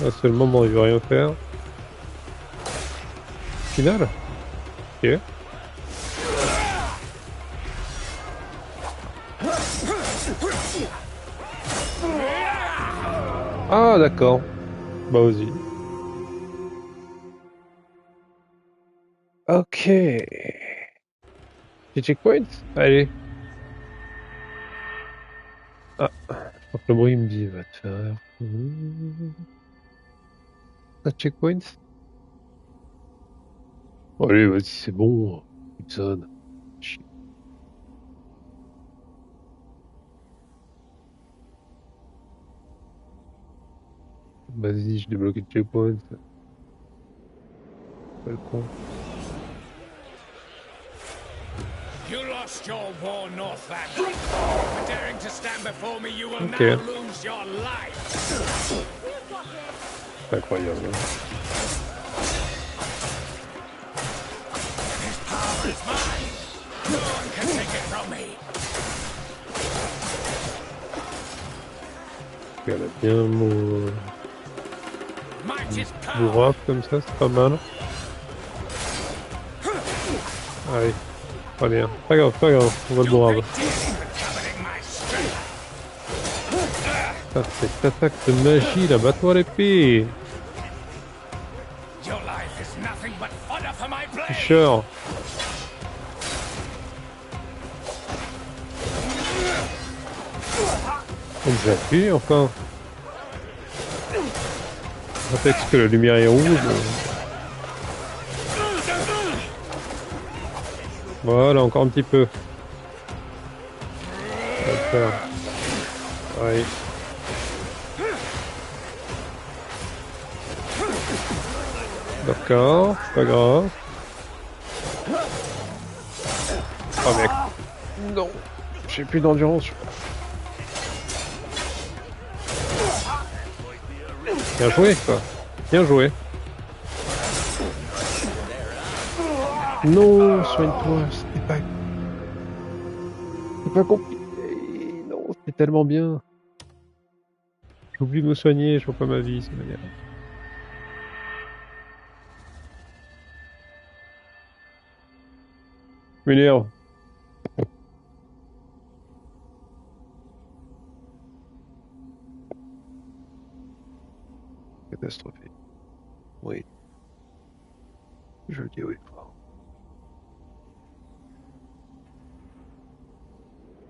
Speaker 1: Là, c'est le moment, il veut rien faire. Final? Ok. Ah d'accord. Bah vas-y. Ok. Petit checkpoint? Allez. Ah. Donc le bruit me dit va te faire. Un checkpoint? Allez, vas-y, c'est bon. Gibson. Chier. Vas-y, je débloque le checkpoint. Pas le con.
Speaker 6: You lost your war, Northlander. For daring to stand before me, you will now
Speaker 1: Ok.
Speaker 6: lose your life.
Speaker 1: C'est incroyable. Hein.
Speaker 6: This power is mine. No one can take it from me.
Speaker 1: Elle a bien mon
Speaker 6: Might is power.
Speaker 1: bourrave comme ça, c'est pas mal. Allez. Pas bien. Pas grave, on va le bourrave.
Speaker 6: Coveting my strength.
Speaker 1: Ça, cette attaque de magie, là, bats-toi l'épée.
Speaker 6: Your life is nothing but fodder for my blade.
Speaker 1: Tricheur. On nous appuie, enfin. Peut-être que la lumière est rouge. Voilà, encore un petit peu. Ça va le faire. Ouais. D'accord, c'est pas grave. Oh mec. Non. J'ai plus d'endurance. Bien joué, quoi. Bien joué. Non, soigne-toi. C'est pas compliqué. Non, c'est tellement bien. J'oublie de me soigner, je vois pas ma vie, c'est manière. M'énerve. Catastrophique. Oui. Je le dis oui.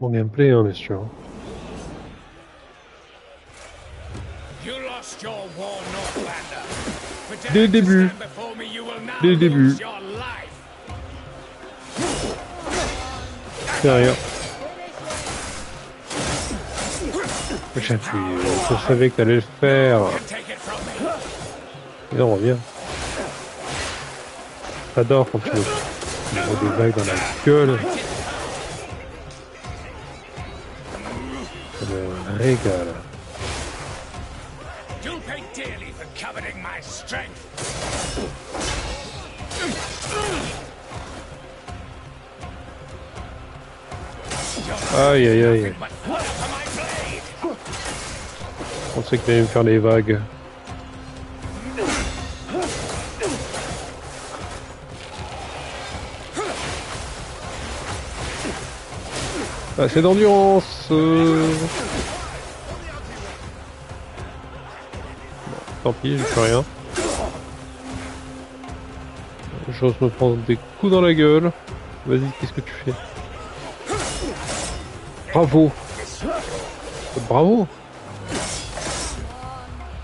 Speaker 1: Bon gameplay, hein, bien sûr.
Speaker 6: You lost your war, Northlander. For
Speaker 1: Dès le
Speaker 6: daring to
Speaker 1: début.
Speaker 6: stand before me, you will now
Speaker 1: Dès le début.
Speaker 6: lose your life.
Speaker 1: C'est rien. J'appuie. Je savais que t'allais le faire.
Speaker 6: You can take it from me.
Speaker 1: Non, reviens. J'adore quand tu me mets des vagues dans la gueule. Ça me régale.
Speaker 6: You'll pay dearly for coveting my strength.
Speaker 1: Aïe aïe aïe.
Speaker 6: But fire for my blade.
Speaker 1: Je pensais que t'allais me faire des vagues. Assez d'endurance. Bon, tant pis, je fais rien. J'ose me prendre des coups dans la gueule. Vas-y, qu'est-ce que tu fais? Bravo. Bravo.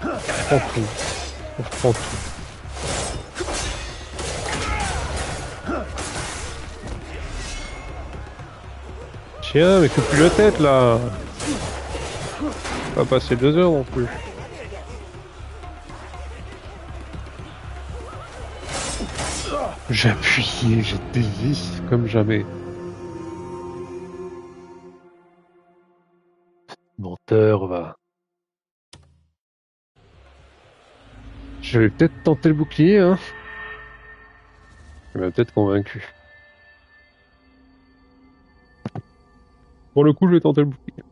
Speaker 1: Je prends tout. Je prends tout. Tiens, mais fais plus la tête là. On va passer 2 heures non plus. J'ai appuyé, j'étais vif comme jamais. Menteur, va. Je vais peut-être tenter le bouclier, hein. Il m'a peut-être convaincu. Pour le coup, je vais tenter le bouclier.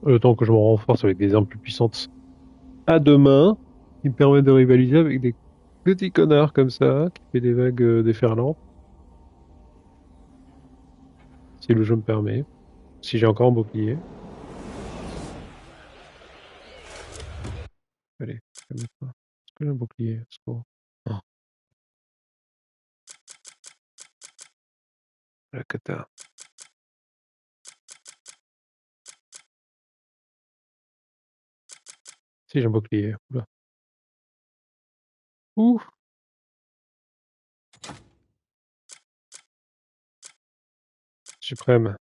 Speaker 1: Le temps que je me renforce avec des armes plus puissantes à deux mains, qui me permettent de rivaliser avec des petits connards comme ça, qui fait des vagues déferlantes. Si le jeu me permet. Si j'ai encore un bouclier. Allez, calme-toi. Est-ce que j'ai un bouclier? Oh. La cata. Si j'ai un bouclier. Oula. Ouh. Suprême.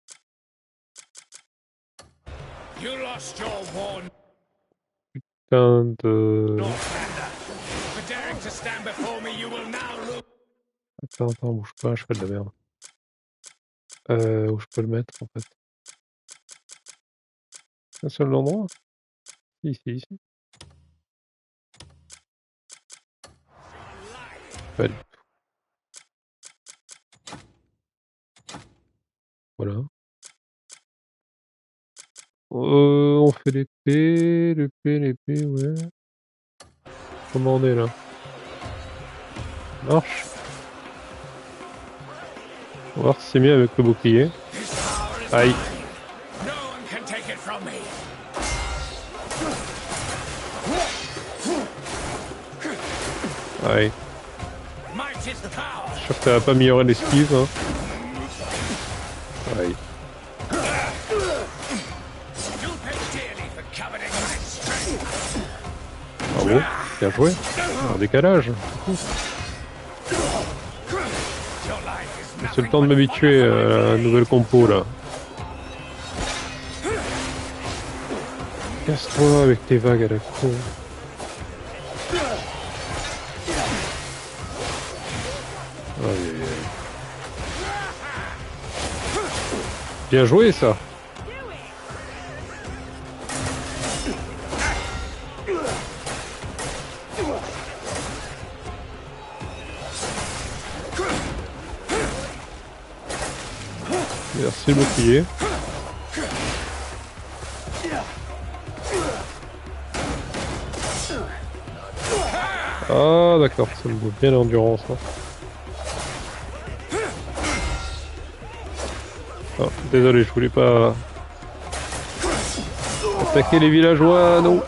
Speaker 6: You lost your war,
Speaker 1: Putain de...
Speaker 6: Northlander. For daring to stand before me, you will now lose.
Speaker 1: Attends, bouge pas, je fais de la merde. Où je peux le mettre en fait? Un seul endroit? Ici. Pas du tout. Voilà. On fait l'épée, ouais. Comment on est là? Marche. On va voir si c'est mieux avec le bouclier. Aïe.
Speaker 6: No one can take it from me.
Speaker 1: Aïe.
Speaker 6: Might is power.
Speaker 1: Je suis sûr que ça va pas améliorer l'esquive. Hein. Aïe.
Speaker 6: You'll pay dearly for coveting my strength.
Speaker 1: Bravo. Bien joué. En décalage.
Speaker 6: Your life is
Speaker 1: C'est le
Speaker 6: nothing
Speaker 1: temps de
Speaker 6: but
Speaker 1: m'habituer
Speaker 6: fodder for my
Speaker 1: à la
Speaker 6: blade.
Speaker 1: nouvelle compo là. Casse-toi avec tes vagues à la con. Aïe, aïe, aïe. Bien joué ça. Merci le bouclier. Ah d'accord, ça me vaut bien l'endurance. Hein. Oh, désolé, je voulais pas attaquer les villageois, non.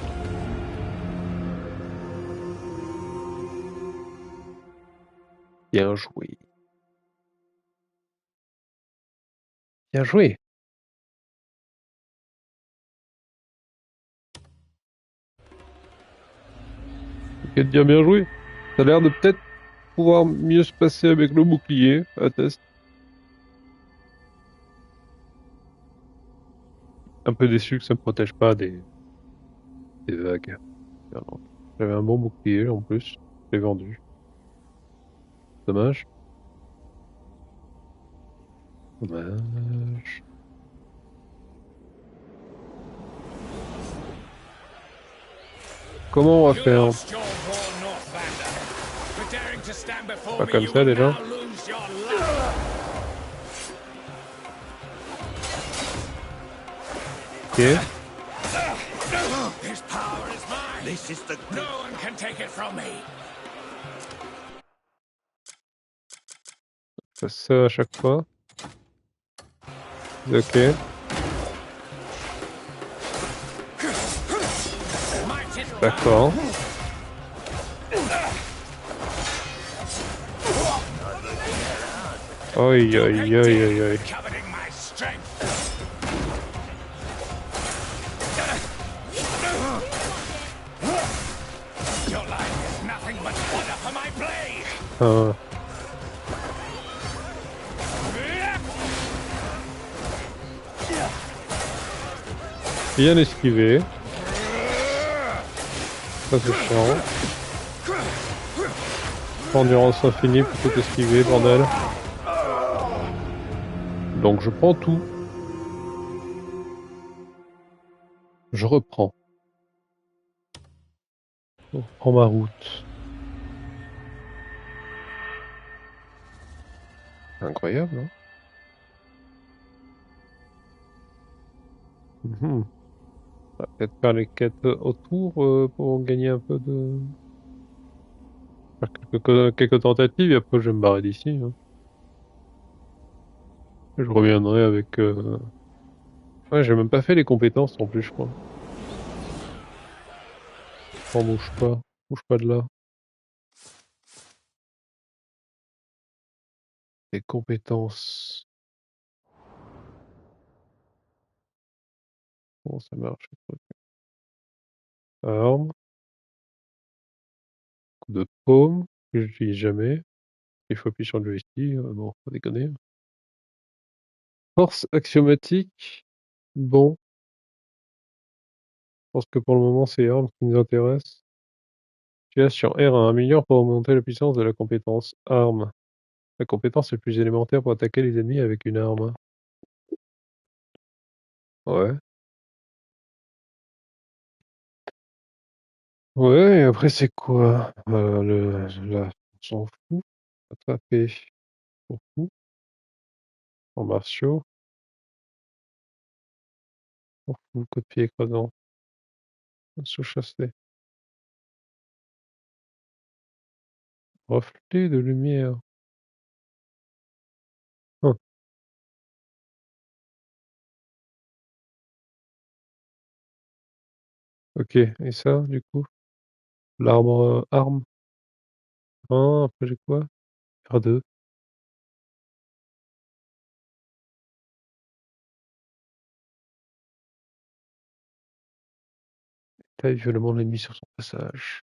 Speaker 1: Bien joué. Bien joué. Ok, bien joué. Ça a l'air de peut-être pouvoir mieux se passer avec le bouclier, à test. Un peu déçu que ça me protège pas des vagues. Alors, j'avais un bon bouclier en plus, je l'ai vendu. Dommage. Dommage. Comment on va
Speaker 6: You
Speaker 1: faire?
Speaker 6: lost your war, Northlander. For daring to stand before
Speaker 1: Pas
Speaker 6: me,
Speaker 1: comme
Speaker 6: you
Speaker 1: ça
Speaker 6: will
Speaker 1: déjà.
Speaker 6: now lose your life.
Speaker 1: Ok.
Speaker 6: His power is mine.
Speaker 7: This is the
Speaker 6: No one can take it from me.
Speaker 1: Je fais ça à chaque fois. Ok.
Speaker 6: Might is
Speaker 1: D'accord. Aïe aïe aïe aïe aïe.
Speaker 6: coveting my strength. Your life is nothing but fodder for my blade.
Speaker 1: Ah. Bien esquivé. Ça c'est chiant. Endurance infinie plutôt qu'esquiver, bordel. Donc je prends tout. Je reprends. Je reprends ma route. Incroyable, hein? Mhm. On va peut-être faire les quêtes autour pour gagner un peu de... Faire quelques tentatives et après je vais me barrer d'ici. Hein. Je reviendrai avec... Ouais, j'ai même pas fait les compétences en plus, je crois. Oh, bouge pas. Bouge pas de là. Les compétences. Comment ça marche? Ce truc. Arme. Coup de paume. Que j'utilise jamais. Il faut appuyer sur le joystick. Bon, faut déconner. Force axiomatique. Bon. Je pense que pour le moment, c'est armes qui nous intéressent. Appuyer sur R1 améliore pour augmenter la puissance de la compétence arme. La compétence est plus élémentaire pour attaquer les ennemis avec une arme. Ouais. Ouais, et après c'est quoi? Là, on s'en fout. Attraper. On s'en fout. En martiaux. On s'en fout. Coup de pied écrasant. Sous-chassé. Reflet de lumière. Hum, ok, et ça, du coup? L'arbre arme. 1, après j'ai quoi? R2. Taille violemment l'ennemi sur son passage.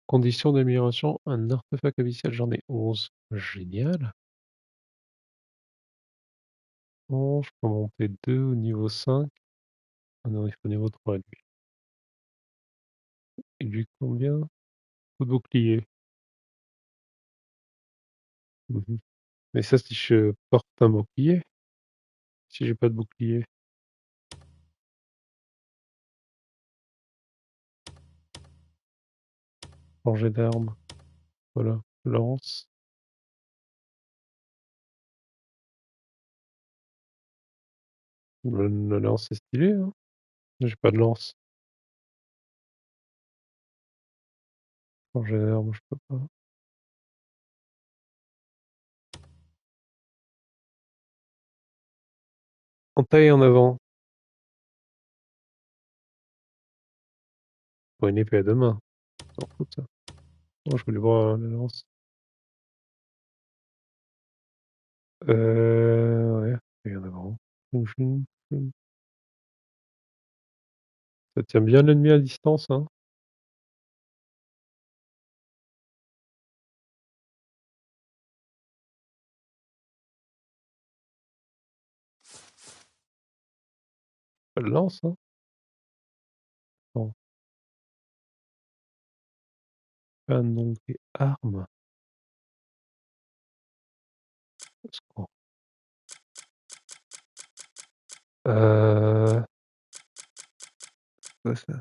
Speaker 1: Conditions d'amélioration, un artefact abyssal, j'en ai 11. Génial. Bon, je peux monter 2 au niveau 5. Ah non, il faut niveau 3 lui. Et lui combien? Coup de bouclier. Mhm. Mais ça, si je porte un bouclier, si j'ai pas de bouclier. Changer d'arme. Voilà. Lance. Le lance, c'est stylé, hein. J'ai pas de lance. Changer d'arme, je peux pas. En taille en avant. Pour une épée à deux mains. T'en fous, ça. Non, je voulais voir la lance. Ouais. Taille en avant. Chou, chou, chou. Ça tient bien l'ennemi à distance, hein. Pas de lance, hein. Non. Canon et armes. Au secours. Ouais, ça.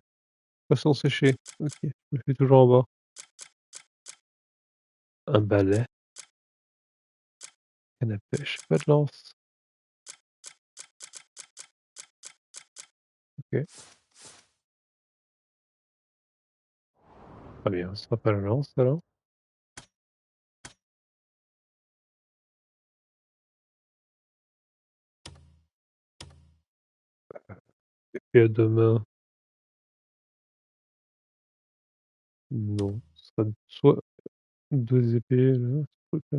Speaker 1: Poisson séché. Ok, je le fais toujours en bas. Un balai. Canne à pêche. Pas de lance. Ok. Très bien, ce sera pas la lance alors. Épée à deux mains. Non. Ce sera soit deux épées, là, ce truc-là.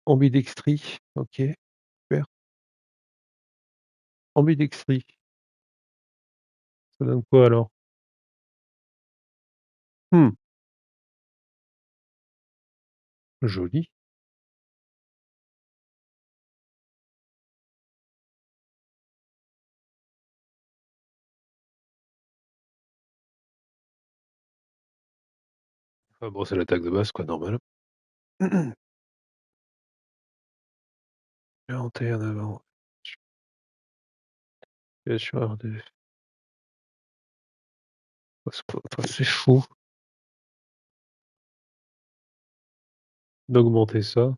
Speaker 1: Ambidextrie. Ok, super. Ambidextrie. Ça donne quoi alors? Hmm, joli. Ah bon, c'est l'attaque de base, quoi, normal. Orienté en avant. Bien sûr, c'est fou d'augmenter ça.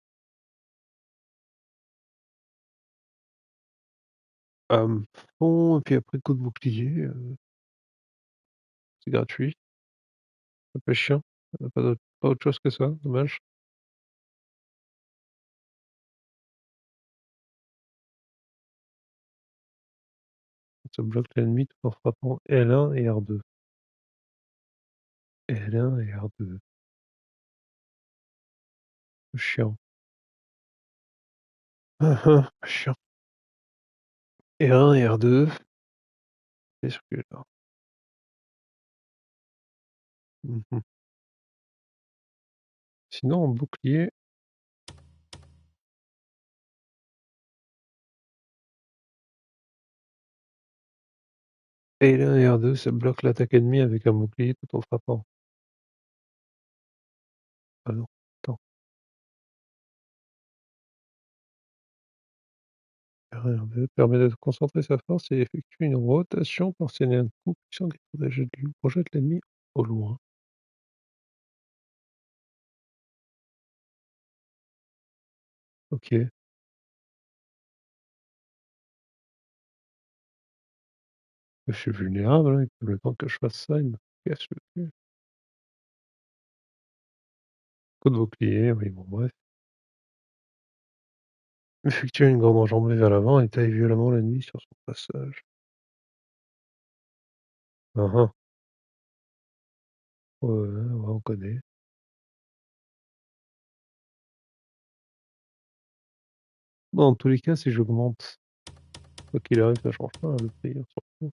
Speaker 1: Bon, et puis après, coup de bouclier, c'est gratuit. Un peu chiant. Pas autre chose que ça, dommage. Ça bloque l'ennemi tout en frappant L1 et R2. L1 et R2. Chiant. Chiant. R1 et R2. Et celui-là. Mhm. Sinon, en bouclier, L1 et R2, ça bloque l'attaque ennemie avec un bouclier tout en frappant. Ah non, attends. R1 et R2 permet de concentrer sa force et effectuer une rotation pour sceller un coup puissant qui projette l'ennemi au loin. Ok. Je suis vulnérable, hein. Le temps que je fasse ça, il me casse le cul. Coup de bouclier, oui, bon, bref. Effectue une grande enjambée vers l'avant et taille violemment l'ennemi sur son passage. Ah ah. Ouais, ouais, on connaît. Bon, dans tous les cas, si j'augmente, quoi qu'il arrive, ça change pas, hein, le prix, on s'en fout.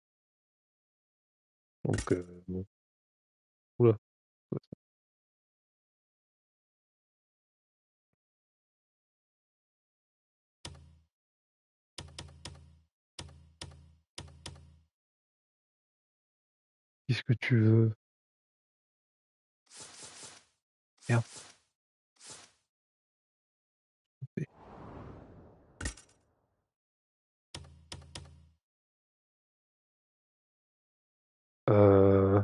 Speaker 1: Donc, bon. Oula. Qu'est-ce que tu veux? Merde. Euh...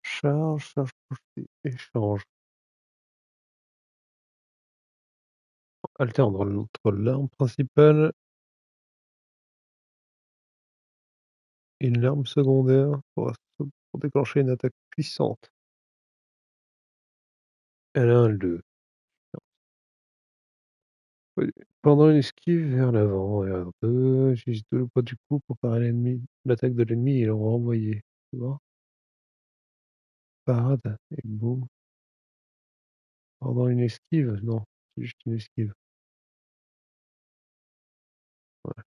Speaker 1: Charge, projetée, échange. Alterne entre l'arme principale et une arme secondaire pour déclencher une attaque puissante. L1, L2. Oui. Pendant une esquive vers l'avant, R2, j'utilise tout le poids du coup pour parer l'attaque de l'ennemi et le renvoyer. Tu vois? Parade et boum. Pendant une esquive? Non, c'est juste une esquive. Ouais.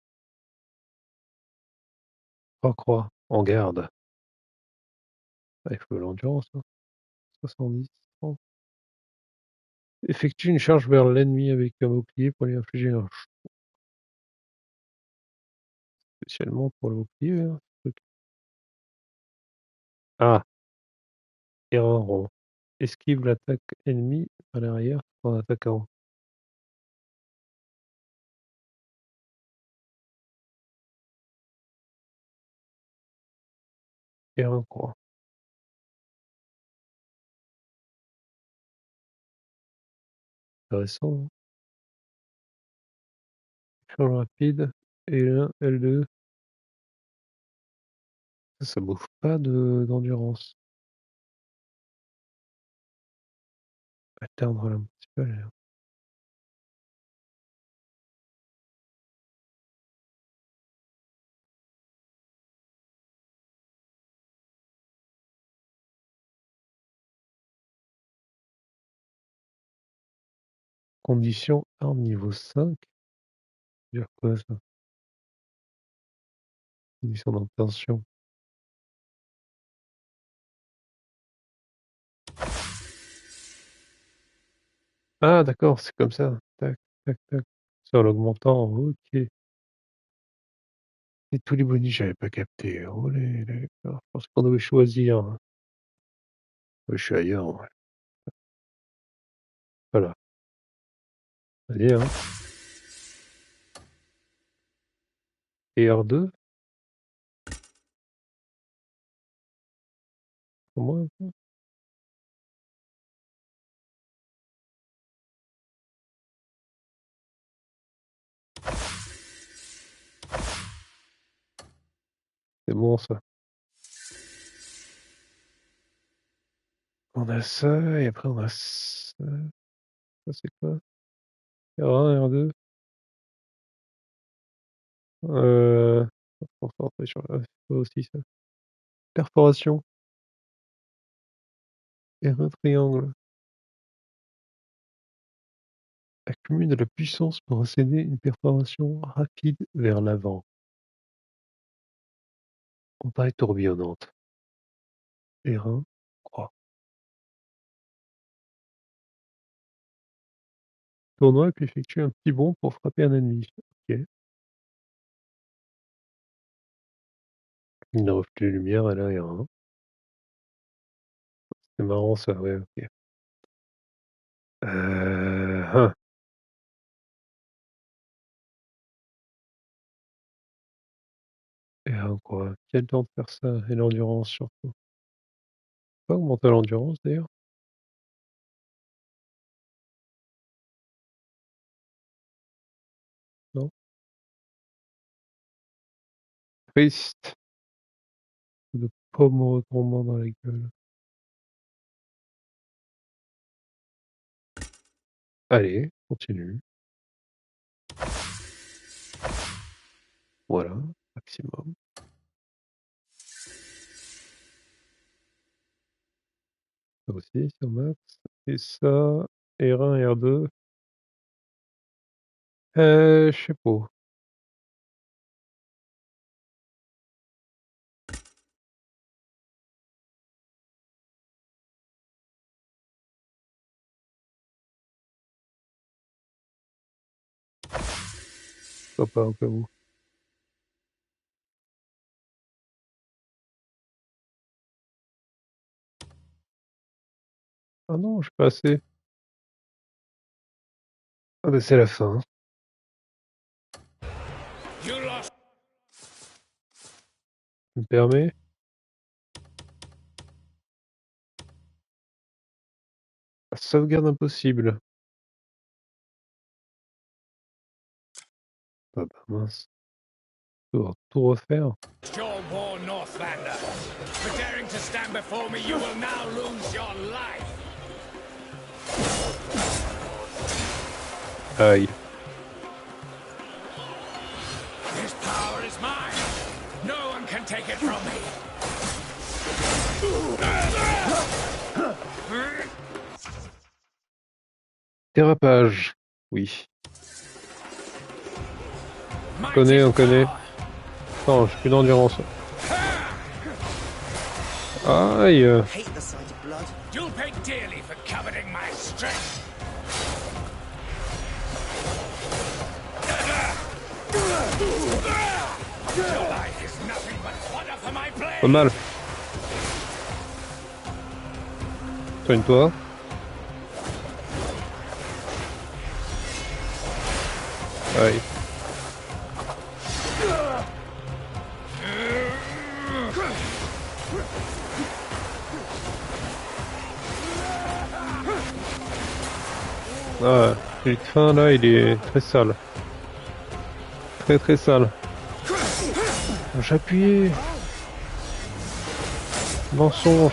Speaker 1: 3 croix, en garde. Ah, il faut l'endurance, hein. 70, 30. Effectue une charge vers l'ennemi avec un bouclier pour lui infliger un spécialement pour le bouclier, hein, ce truc. Ah, erreur rond. Esquive l'attaque ennemie à l'arrière en attaquant. R1 croix. Intéressant, hein. Échange rapide. L1, L2. Ça bouffe pas d'endurance. Atteindre la principale. Condition arme niveau 5. Dire quoi ça? Condition d'obtention. Ah d'accord, c'est comme ça. Tac, tac, tac. C'est en l'augmentant. Ok. Et tous les bonus, j'avais pas capté. Oh là là, d'accord. Je pense qu'on devait choisir, hein. Ouais, je suis ailleurs, ouais. Voilà. Allez, hein. Et R2, pour moi, c'est bon ça. On a ça, et après on a ça. Ça c'est quoi? R1, R2. On se concentrer sur la aussi ça. Perforation. R1 triangle. Accumule de la puissance pour accéder une perforation rapide vers l'avant. En taille tourbillonnante. R1, croix. Tournoi et puis effectue un petit bond pour frapper un ennemi. Ok. Une reflet de lumière à l'arrière. Hein. C'est marrant ça, ouais, ok. Hein. Et quoi? Quel temps de faire ça? Et l'endurance surtout. Pas augmenter l'endurance d'ailleurs? Non? Triste. De pommes retombant dans la gueule. Allez, continue. Voilà, maximum. Ça aussi, sur max. Et ça, R1, R2. Je sais pas. soit pas au cas où. Ah non, je suis pas assez. Ah bah c'est la fin.
Speaker 6: You lost.
Speaker 1: Tu me permets? La sauvegarde impossible. Ah bah mince. Tout refaire.
Speaker 6: Your war, Northlander. For daring to stand before me, you will now lose your life.
Speaker 1: Aïe.
Speaker 6: This power is mine. No one can take it from me.
Speaker 1: Dérapage. Oui.
Speaker 6: Might
Speaker 1: On
Speaker 6: is
Speaker 1: connaît.
Speaker 6: power.
Speaker 1: Non, j'ai plus d'endurance. Aïe.
Speaker 5: Hate the sight of blood.
Speaker 6: You'll pay dearly for coveting my strength. Your life is nothing but fodder for my
Speaker 1: Pas
Speaker 6: blade.
Speaker 1: mal. Soigne-toi. Aïe. Ah, le fin là, il est très sale. Très très sale. J'ai appuyé. Mensonge.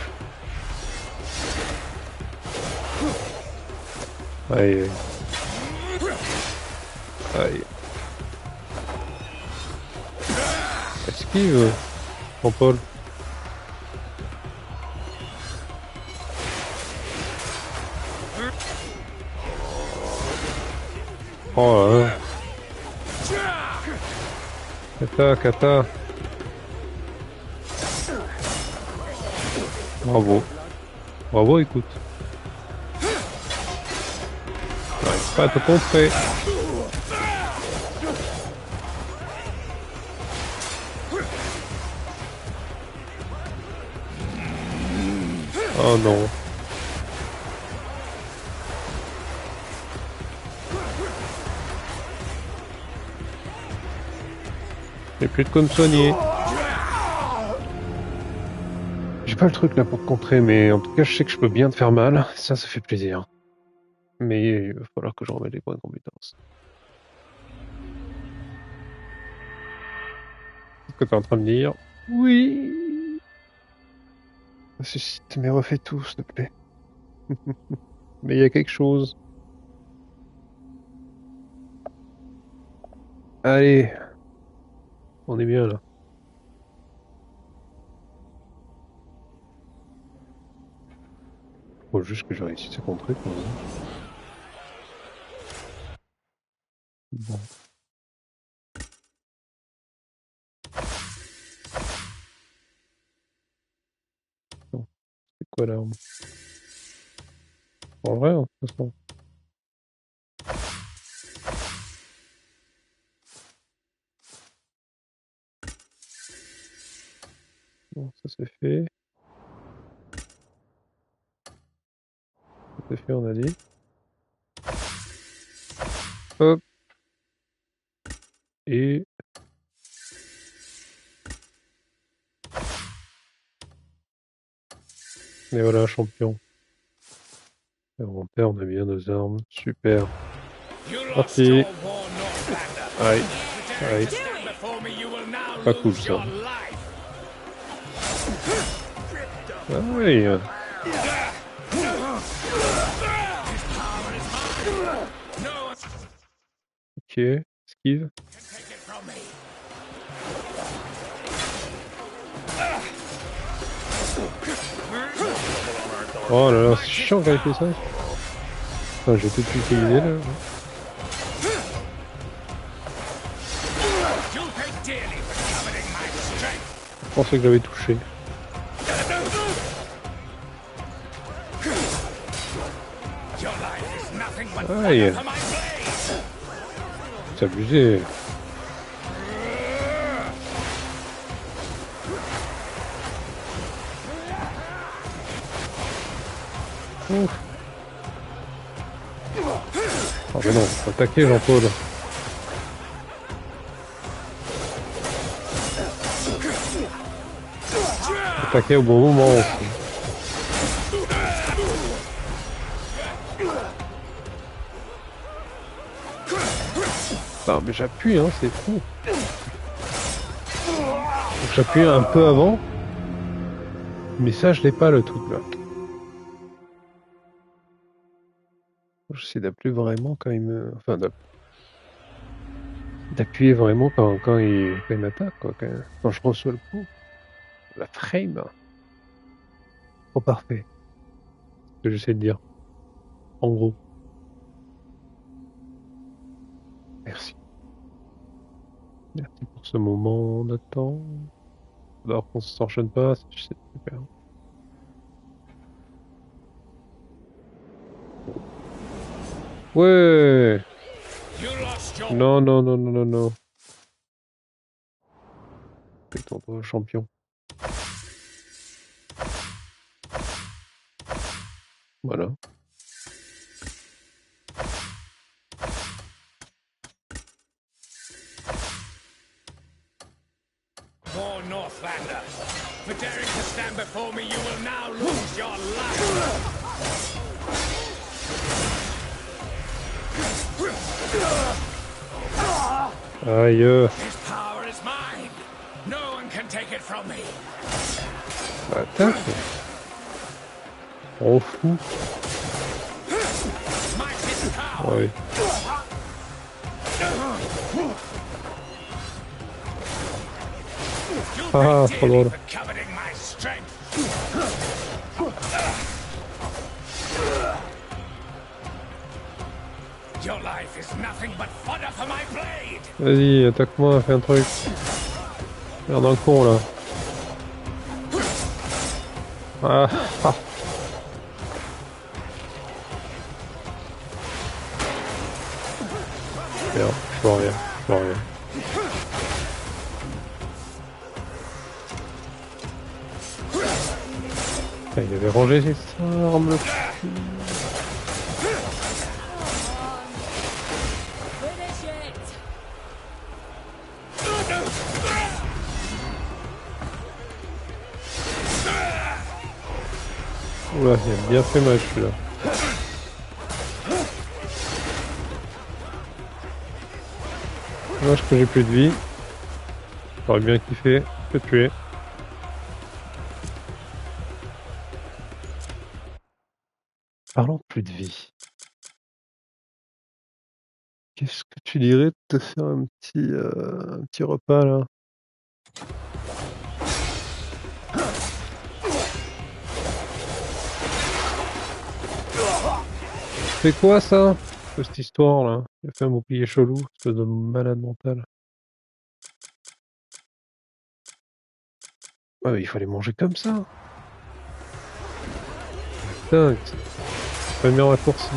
Speaker 1: Aïe. Aïe. Esquive, Jean-Paul. Oh là là. Kata, kata. Bravo. Bravo, écoute. J'arrive pas à te contrer. Oh non. J'ai plus de quoi me soigner. J'ai pas le truc là pour te contrer, mais en tout cas je sais que je peux bien te faire mal. Ça fait plaisir. Mais il va falloir que je remette les points de compétence. Qu'est-ce que t'es en train de dire? Oui. Ressuscite, mais refais tout, s'il te plaît. Mais il y a quelque chose. Allez. On est bien là. Faut juste que je réussisse à contrer quand même. Bon. Non. C'est quoi l'arme? En vrai, de toute façon. Bon, ça c'est fait. Ça c'est fait, on a dit. Hop. Et... Et voilà, champion. Inventaire, on a bien nos armes. Super.
Speaker 6: You lost
Speaker 1: Parti.
Speaker 6: your war, Northlander.
Speaker 1: Aïe.
Speaker 6: For daring
Speaker 1: Aïe.
Speaker 6: to stand before me, you will now
Speaker 1: Pas cool,
Speaker 6: lose
Speaker 1: ça.
Speaker 6: your life.
Speaker 1: Ah oui.
Speaker 6: No one
Speaker 1: Ok. Esquive.
Speaker 6: can take it from me.
Speaker 1: Oh là là, c'est chiant quand il fait ça. Enfin, j'ai tout utilisé là.
Speaker 6: You'll pay dearly for coveting my strength.
Speaker 1: Je pensais que j'avais touché.
Speaker 6: Your life is nothing but
Speaker 1: Aïe.
Speaker 6: fodder for my blade.
Speaker 1: C'est abusé. Ouf. Oh mais non, faut attaquer Jean-Paul. Attaquer au bon moment aussi. Non mais j'appuie hein, c'est fou. J'appuie un peu avant. Mais ça je l'ai pas le truc là. J'essaie d'appuyer vraiment quand il me... Enfin d'appuyer vraiment quand il m'attaque quoi. Quand je reçois le coup. La frame. Trop parfait. C'est ce que j'essaie de dire. En gros. Merci. Merci pour ce moment d'attente. Alors qu'on se s'enchaîne pas, c'est super. Ouais. Non, non, non, non, non, non. Fais ton droit, champion. Voilà.
Speaker 6: More Northlander. For daring to stand before me, you will now lose your life.
Speaker 1: Aïe.
Speaker 6: His power is mine. No one can take it from me.
Speaker 1: Attaque. On fout.
Speaker 6: Might is power.
Speaker 1: Ouais.
Speaker 6: You
Speaker 1: Ah,
Speaker 6: pay
Speaker 1: trop
Speaker 6: dearly
Speaker 1: drôle.
Speaker 6: for coveting my strength. Your life is nothing but fodder for my blade.
Speaker 1: Vas-y, attaque-moi, fais un truc. Merde un con là. Ah, ah. Merde, je vois rien, je vois rien. Ah, il avait rangé ses armes.
Speaker 3: Finish it!
Speaker 1: Oula, il a bien fait mal celui-là. Dommage que j'ai plus de vie. J'aurais bien kiffé te tuer. Parlons de plus de vie. Qu'est-ce que tu dirais de te faire un petit repas là? C'est quoi ça? Cette histoire là? Il a fait un bouclier chelou, espèce de malade mental. Ouais, mais il fallait manger comme ça. Putain, c'est pas le meilleur raccourci.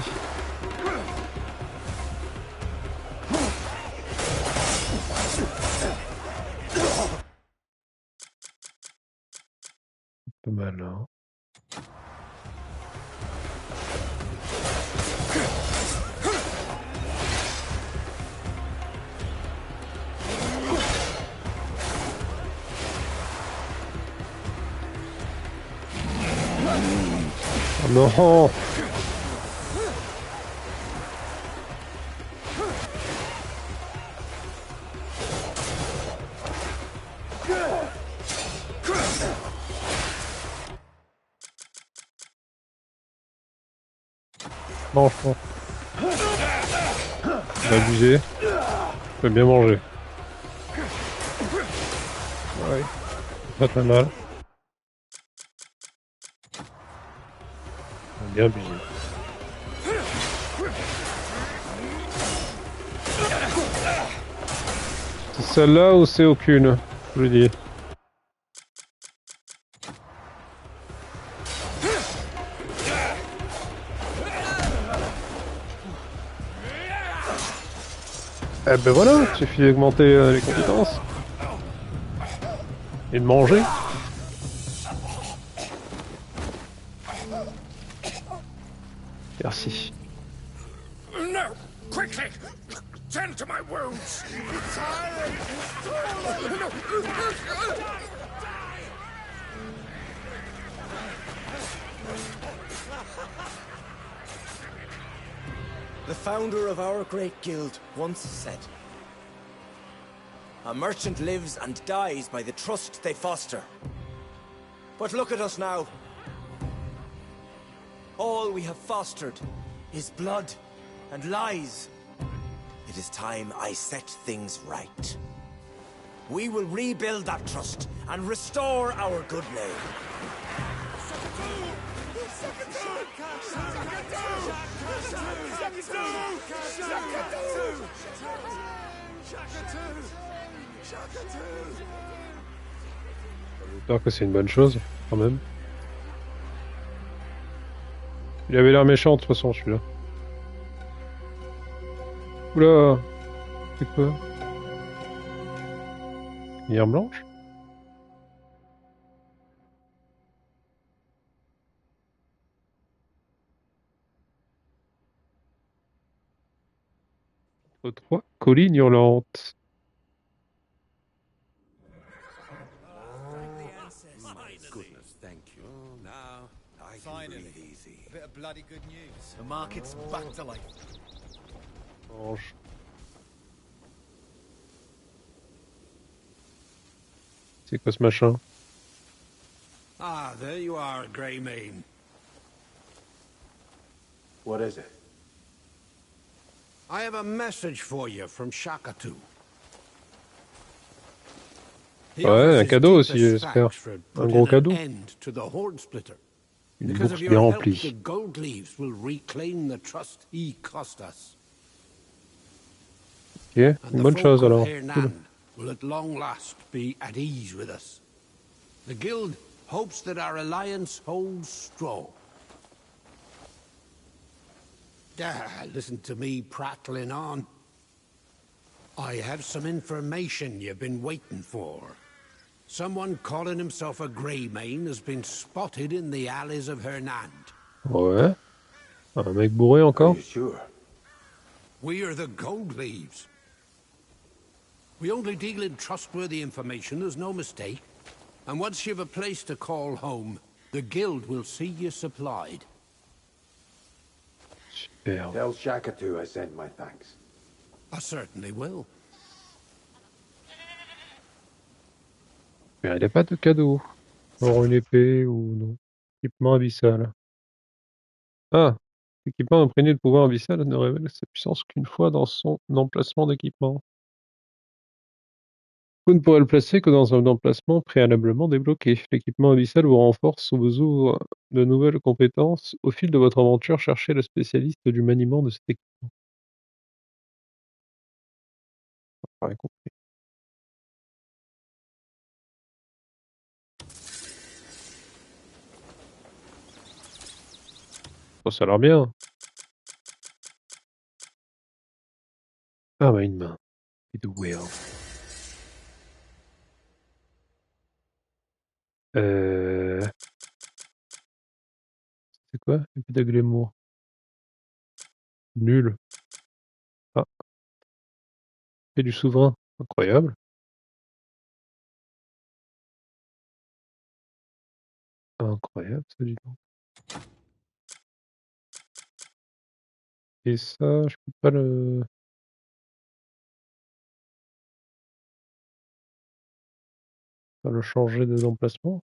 Speaker 1: Pas mal hein. Oh non! Franchement. On va abuser. On peut bien manger. Ouais. Pas très mal. On a bien abusé. C'est celle-là ou c'est aucune? Je le dis. Eh ben voilà, il suffit d'augmenter les compétences. Et de manger. Merci.
Speaker 6: No! Quickly! Tend to my wounds!
Speaker 5: The founder of our great guild once said, "A merchant lives and dies by the trust they foster." But look at us now. All we have fostered is blood and lies. It is time I set things right. We will rebuild that trust and restore our good name.
Speaker 1: J'espère que c'est une bonne chose, quand même. Il avait l'air méchant de toute façon, celui-là. Oula! C'est quoi? Lumière blanche? Entre trois collines hurlantes.
Speaker 2: Goodness, thank you. Now, I can breathe easy. A bit of bloody good news. The market's back to life.
Speaker 1: Orange. C'est quoi ce machin?
Speaker 8: Ah, there you are, Greymane.
Speaker 4: What is it?
Speaker 8: I have a message for you from Shakatu. He
Speaker 1: Ouais,
Speaker 8: offers
Speaker 1: un
Speaker 8: his
Speaker 1: cadeau aussi,
Speaker 8: deepest
Speaker 1: j'espère.
Speaker 8: thanks for
Speaker 1: Un
Speaker 8: putting
Speaker 1: gros
Speaker 8: an
Speaker 1: cadeau.
Speaker 8: end to the Hornsplitter.
Speaker 1: Une
Speaker 8: Because
Speaker 1: bourse
Speaker 8: of
Speaker 1: bien
Speaker 8: your help, the
Speaker 1: remplie.
Speaker 8: Gold Leaves will reclaim the trust he cost us.
Speaker 1: Ok,
Speaker 8: And
Speaker 1: une
Speaker 8: the
Speaker 1: bonne
Speaker 8: folk
Speaker 1: chose
Speaker 8: of
Speaker 1: alors.
Speaker 8: Hernan
Speaker 1: Cool.
Speaker 8: will at long last be at ease with us. The Guild hopes that our alliance holds strong. Ah, listen to me prattling on. I have some information you've been waiting for. Someone calling himself a Greymane has been spotted in the alleys of Hernand.
Speaker 1: Ouais. Un mec bourré
Speaker 4: Are
Speaker 1: encore?
Speaker 4: you sure?
Speaker 8: We are the Gold Leaves. We only deal in trustworthy information, there's no mistake. And once you've a place to call home, the Guild will see you supplied.
Speaker 1: Super.
Speaker 4: Tell Shakatu I send my thanks.
Speaker 8: I certainly will.
Speaker 1: Mais il n'y a pas de cadeau. Or une épée ou non. Équipement abyssal. Ah! L'équipement imprégné de pouvoir abyssal ne révèle sa puissance qu'une fois dans son emplacement d'équipement. Vous ne pourrez le placer que dans un emplacement préalablement débloqué. L'équipement abyssal vous renforce au besoin de nouvelles compétences. Au fil de votre aventure, cherchez le spécialiste du maniement de cet équipement. Rien compris. Oh, ça a l'air bien. Ah bah une main. Et de wheel. C'est quoi? Épée de glamour. Nul. Ah, épée du souverain. Incroyable. Incroyable, ça, dis donc. Et ça, je peux pas le changer d'emplacement.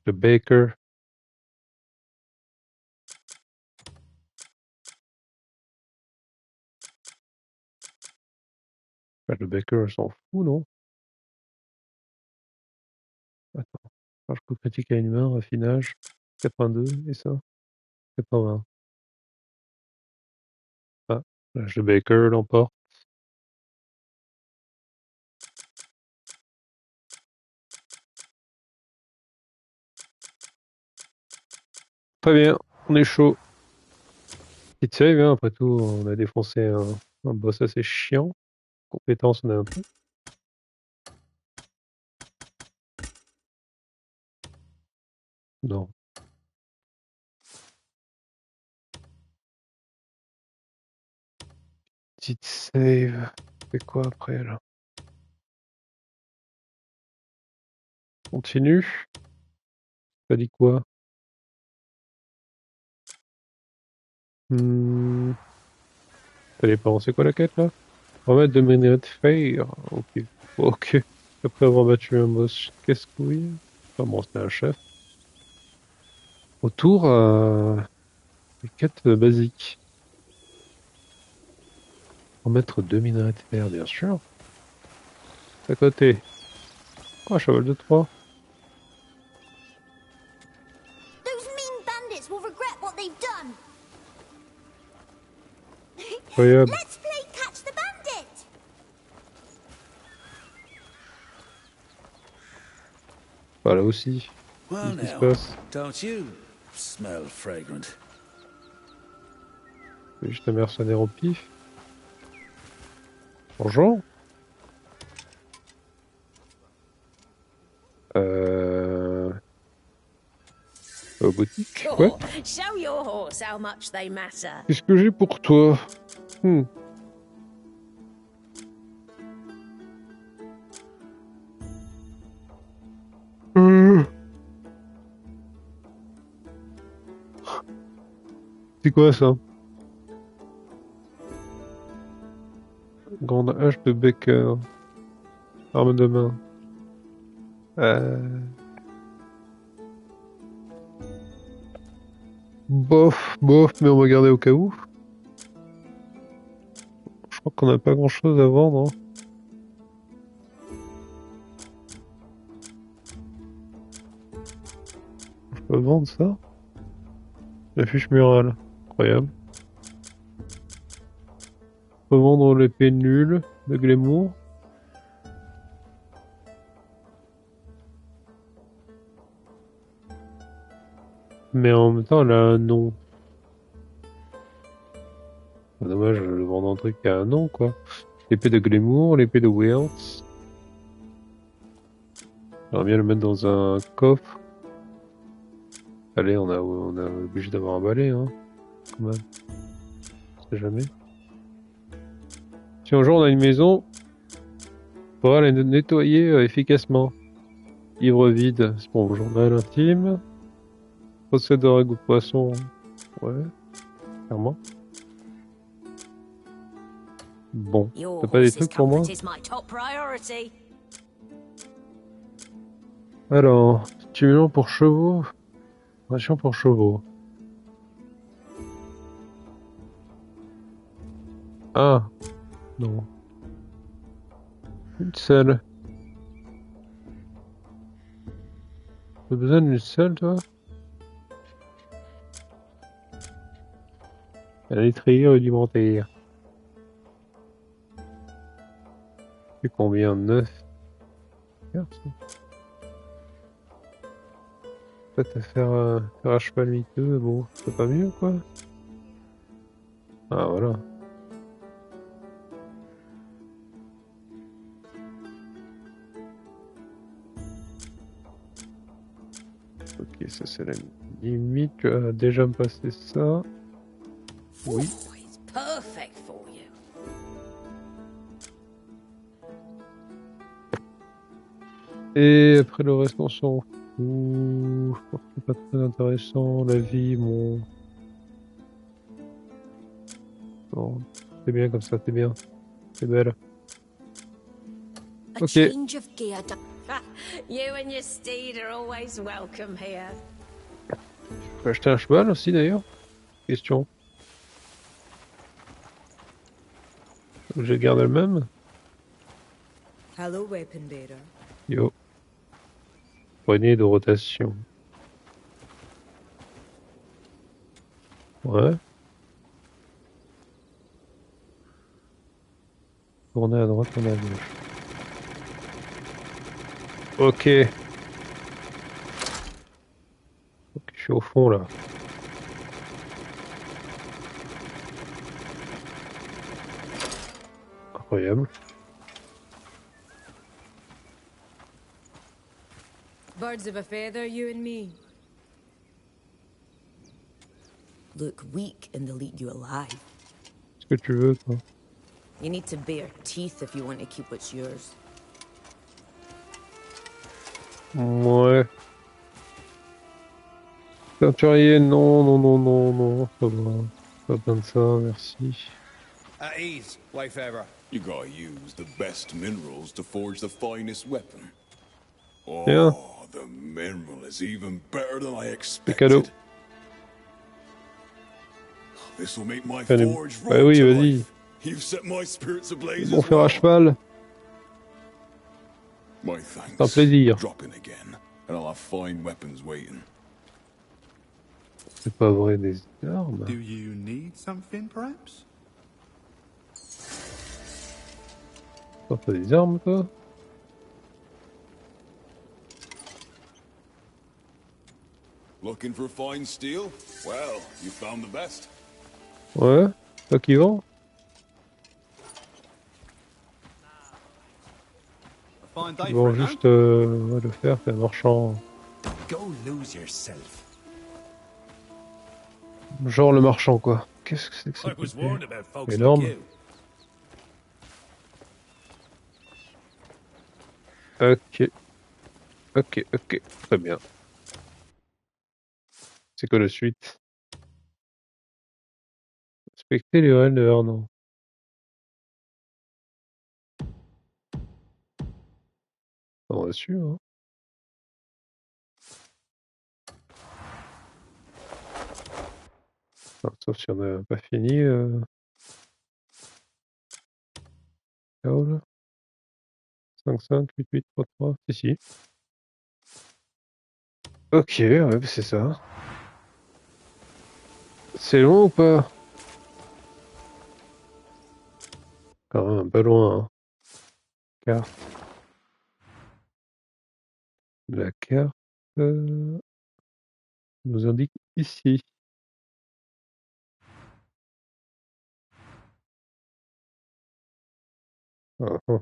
Speaker 1: Le Baker. Bah, le Baker, on s'en fout, non? Attends. Charge coup critique à une main, raffinage. 82, et ça? 80. Ah, le Baker l'emporte. Très bien, on est chaud. Petite save, hein, après tout, on a défoncé un boss assez chiant. Compétence, on a un peu. Non. Petite save. C'est quoi après là? Continue. T'as dit quoi? Ça dépend. C'est quoi la quête là? Remettre de minerais de fer. Ok. Ok. Après avoir battu un boss casse-couille. Enfin bon, c'était un chef. Autour, les quêtes basiques. Remettre 2 minerais de fer, bien sûr. À côté. Oh, cheval de 3.
Speaker 9: Those mean bandits will regret what they've done.
Speaker 1: Incroyable.
Speaker 9: Let's play catch the bandit.
Speaker 1: Voilà aussi.
Speaker 7: Well
Speaker 1: Qu'est-ce qui se
Speaker 7: now,
Speaker 1: passe?
Speaker 7: don't you smell fragrant?
Speaker 1: C'est juste un mercenaire au pif. Bonjour. Boutique, ouais.
Speaker 3: Show your horse how much they matter.
Speaker 1: Qu'est-ce que j'ai pour toi? C'est quoi ça? Grande hache de Becker. Arme de main. Bof, mais on va garder au cas où. Je crois qu'on n'a pas grand chose à vendre. Hein. Je peux vendre ça? La fiche murale. Incroyable. Je peux vendre l'épée nulle de Glamour. Mais en même temps, elle a un nom. C'est dommage de vendre un truc qui a un nom, quoi. L'épée de Glamour, l'épée de Wales. J'aimerais bien le mettre dans un coffre. Allez, on a obligé d'avoir un balai, hein. Quand même. On sait jamais. Si un jour on a une maison, on pourra la nettoyer efficacement. Livre vide, c'est pour le journal intime. Recette de ragoût de poisson. Ouais, clairement. Bon, t'as pas des trucs pour moi? Alors, stimulant pour chevaux. Ration pour chevaux. Ah, non. Une selle. T'as besoin d'une selle, toi? Un étrier rudimentaire. C'est combien? 9? Peut-être à faire un cheval miteux, bon, c'est pas mieux, quoi. Ah, voilà. Ok, ça c'est la limite. Tu as déjà me passé ça. Oui.
Speaker 3: It's perfect for you.
Speaker 1: Et après le reste, on s'en fout. Je pense que c'est pas très intéressant. La vie, bon. Bon, c'est bien comme ça, c'est bien. C'est belle.
Speaker 3: A change of gear. You and your steed are always welcome here.
Speaker 1: Je peux acheter un cheval aussi d'ailleurs? Question. Je garde le même?
Speaker 10: Hello, weapon bearer.
Speaker 1: Yo. Poignée de rotation. Ouais. Tourner à droite, tourner à gauche. Ok. Ok, je suis au fond là. Incroyable.
Speaker 10: Birds of a feather, you and me. look weak and they'll eat you alive.
Speaker 1: Ce que tu veux, toi.
Speaker 10: You need to bare teeth if you want to keep what's yours.
Speaker 1: Ouais. Teinturier, non, non, non, non, non, ça va. Pas besoin de ça, merci.
Speaker 2: At ease, Wayfarer.
Speaker 11: You gotta use the best minerals to forge the finest weapon.
Speaker 1: Tiens.
Speaker 11: Oh, the mineral is even better than I
Speaker 1: C'est cadeau.
Speaker 11: expected. This will make my
Speaker 1: Allez.
Speaker 11: forge
Speaker 1: Bah
Speaker 11: right
Speaker 1: oui,
Speaker 11: to
Speaker 1: vas-y.
Speaker 11: life. You've set my spirits ablaze
Speaker 1: Bon
Speaker 11: as
Speaker 1: faire à
Speaker 11: well.
Speaker 1: cheval.
Speaker 11: My
Speaker 1: C'est un
Speaker 11: thanks.
Speaker 1: plaisir.
Speaker 11: Drop in again, and I'll have fine weapons waiting.
Speaker 1: C'est pas vrai, des armes.
Speaker 12: Do you need something, perhaps?
Speaker 1: T'as des armes, toi?
Speaker 11: Looking for fine steel? Well, you found the best.
Speaker 1: Ouais, toi qui vends? Ils vont juste ouais, le faire, c'est un marchand.
Speaker 5: Go lose yourself.
Speaker 1: Genre le marchand, quoi. Qu'est-ce que c'est que ça? Énorme. Ok. Ok, ok. Très bien. C'est quoi la suite? Inspecter les ruelles de Vernon. On va dessus, hein. Enfin, sauf si on n'a pas fini. Là-haut, là. 5-5, 8-8-3-3. Si, si. Ok, ouais, c'est ça. C'est long ou pas? Quand même, un peu loin, hein. Carte. La carte nous indique ici. Ah, ah.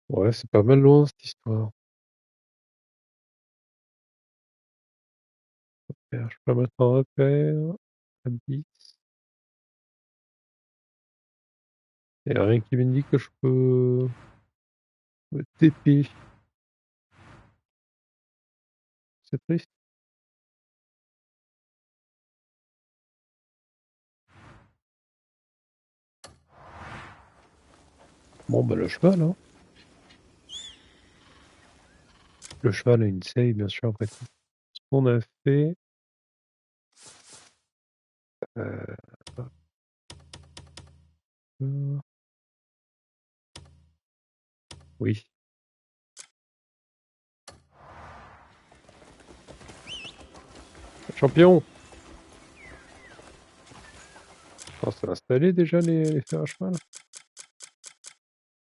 Speaker 1: Ouais, c'est pas mal loin cette histoire. Repère, je peux mettre un repère. À 10. Il n'y a rien qui m'indique que je peux me TP. C'est triste. Bon, bah le cheval, hein. Le cheval a une save, bien sûr, après tout. Ce qu'on a fait... Euh... Oui. Champion! Oh, c'est installé déjà les fers à cheval?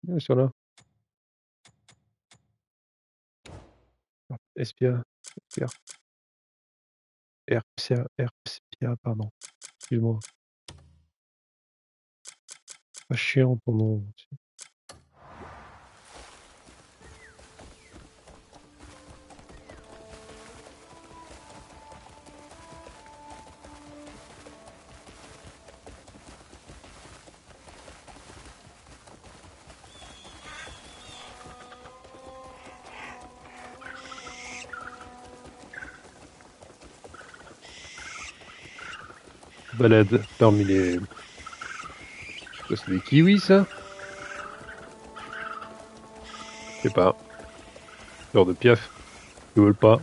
Speaker 1: Ils sont là. Espia. Espia. Herpsia, pardon. Excuse-moi. Pas chiant ton nom. Balade parmi les... C'est des kiwis, ça? Je sais pas. Genre de piaf. Ils veulent pas.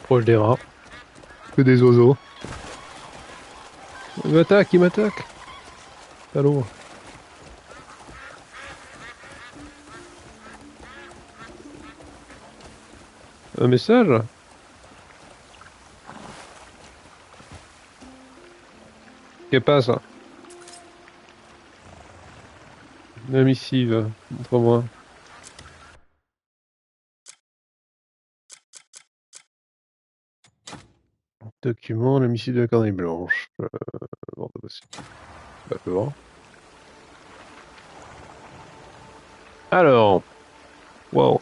Speaker 1: Proche des rats. Que des oiseaux. Il m'attaque, il m'attaque. Allô. Un message? Qu'est-ce passa? Une missive, montre-moi. Document, la missive de la cornée blanche. Bon, d'accord. Alors. Wow.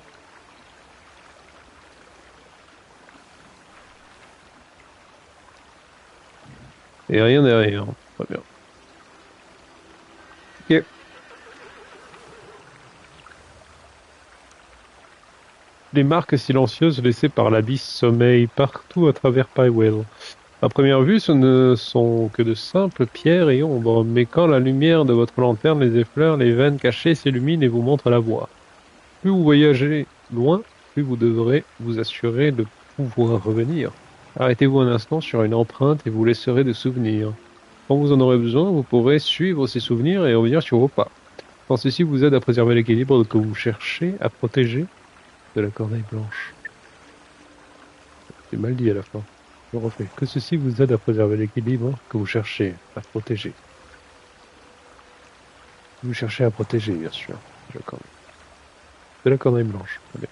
Speaker 1: Et rien derrière. Très bien. Ok. Les marques silencieuses laissées par l'abysse sommeillent partout à travers Pywell. À première vue, ce ne sont que de simples pierres et ombres, mais quand la lumière de votre lanterne les effleure, les veines cachées s'illuminent et vous montrent la voie. Plus vous voyagez loin, plus vous devrez vous assurer de pouvoir revenir. Arrêtez-vous un instant sur une empreinte et vous laisserez des souvenirs. Quand vous en aurez besoin, vous pourrez suivre ces souvenirs et revenir sur vos pas. Quand ceci vous aide à préserver l'équilibre que vous cherchez à protéger de la corneille blanche. C'est mal dit à la fin. Je refais. Que ceci vous aide à préserver l'équilibre que vous cherchez à protéger. Vous cherchez à protéger, bien sûr. D'accord. De la corneille blanche. Très bien.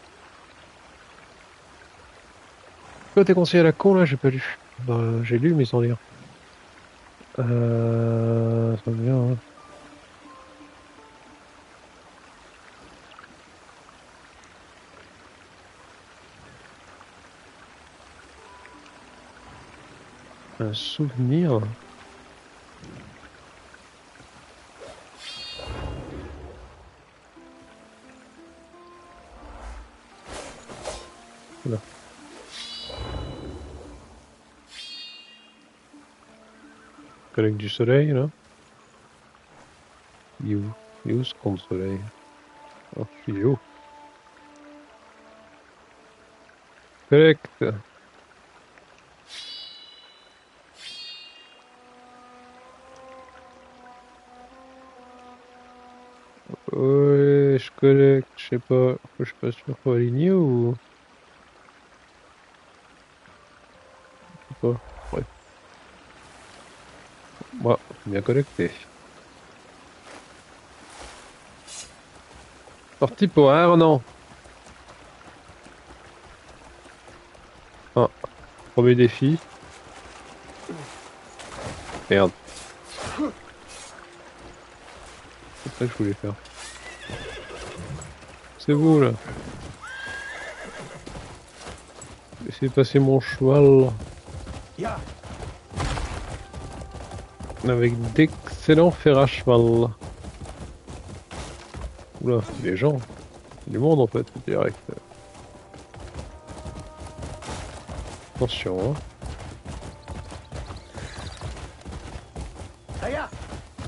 Speaker 1: Quoi tes conseils à la con là? J'ai pas lu. Bah, j'ai lu mais sans lire. Ça va bien, hein. Un souvenir. Voilà. Collègue du soleil là. Il est où ce con de soleil? Oh, il est où? Collecte. Ouais, je collecte, je sais pas. Je suis pas sûr faut aligner ou. Je sais pas. Bref. Moi, bien collecté. Parti pour un an. Ah, premier défi. Merde. C'est ça que je voulais faire. C'est vous là. Laissez passer mon cheval. Avec d'excellents fers à cheval. Oula, les gens. Du monde en fait, direct. Attention, hein.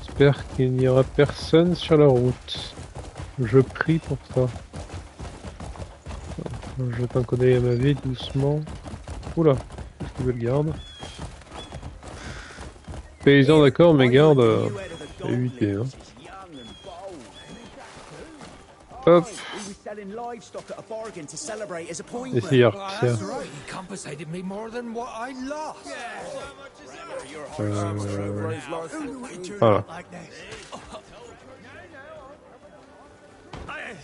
Speaker 1: J'espère qu'il n'y aura personne sur la route. Je prie pour ça. Je jette un coup d'œil à ma vie doucement. Oula, qu'est-ce qu'il veut le garde? Paysan d'accord, mais garde à éviter. Hein. Hop. Essayez ça. Voilà.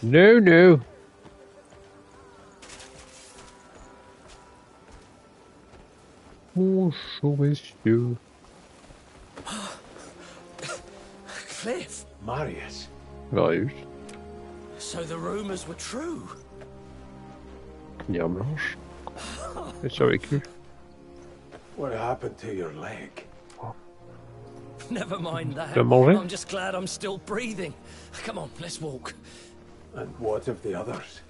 Speaker 1: No, no. Bonjour, messieurs.
Speaker 2: Cliff.
Speaker 4: Marius.
Speaker 1: Marius.
Speaker 2: So the rumors were true.
Speaker 1: Lumière blanche. J'ai survécu.
Speaker 4: What happened to your leg?
Speaker 2: Never mind that.
Speaker 1: Mangé?
Speaker 2: I'm just glad I'm still breathing. Come on, let's walk.
Speaker 4: And what of the others?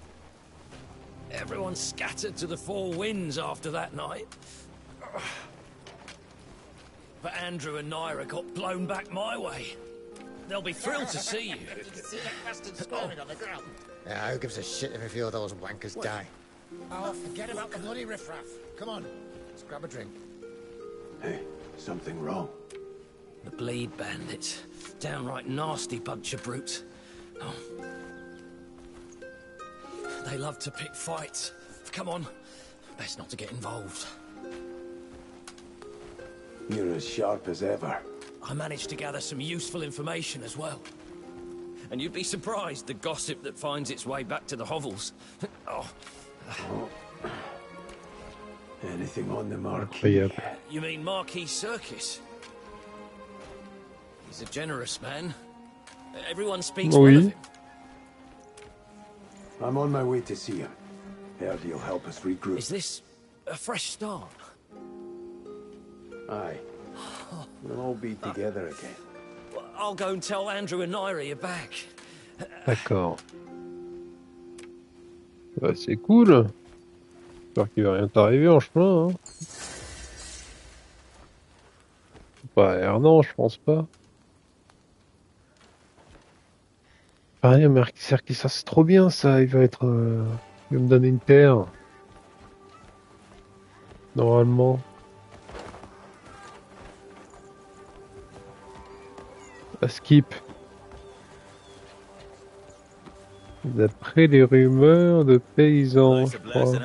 Speaker 2: Everyone scattered to the four winds after that night. But Andrew and Naira got blown back my way. They'll be thrilled to see you.
Speaker 13: Did you see that bastard squirming on the ground? Yeah, who gives a shit if a few of those wankers die? Oh, forget about the bloody riffraff. Come on, let's grab a drink.
Speaker 4: Hey, something wrong?
Speaker 2: The Bleed Bandits. Downright nasty bunch of brutes. Oh. They love to pick fights. Come on, best not to get involved.
Speaker 4: You're as sharp as ever.
Speaker 2: I managed to gather some useful information as well. And you'd be surprised, the gossip that finds its way back to the hovels. Oh.
Speaker 4: Anything on the Marquis?
Speaker 2: You mean Marquis Circus? He's a generous man. Everyone speaks well of him.
Speaker 4: I'm on my way to see him. Heard he'll help us regroup.
Speaker 2: Is this a fresh start?
Speaker 4: Aye. We'll all be together again.
Speaker 14: I'll go and tell Andrew and Nairi you're back.
Speaker 1: D'accord. Bah, c'est cool. J'espère qu'il va rien t'arriver en chemin. Hein. Bah, non, je pense pas. Pareil, mais Serki, ça c'est trop bien ça. Il va être. Il va me donner une paire. Normalement. À skip. D'après les rumeurs de paysans, je crois.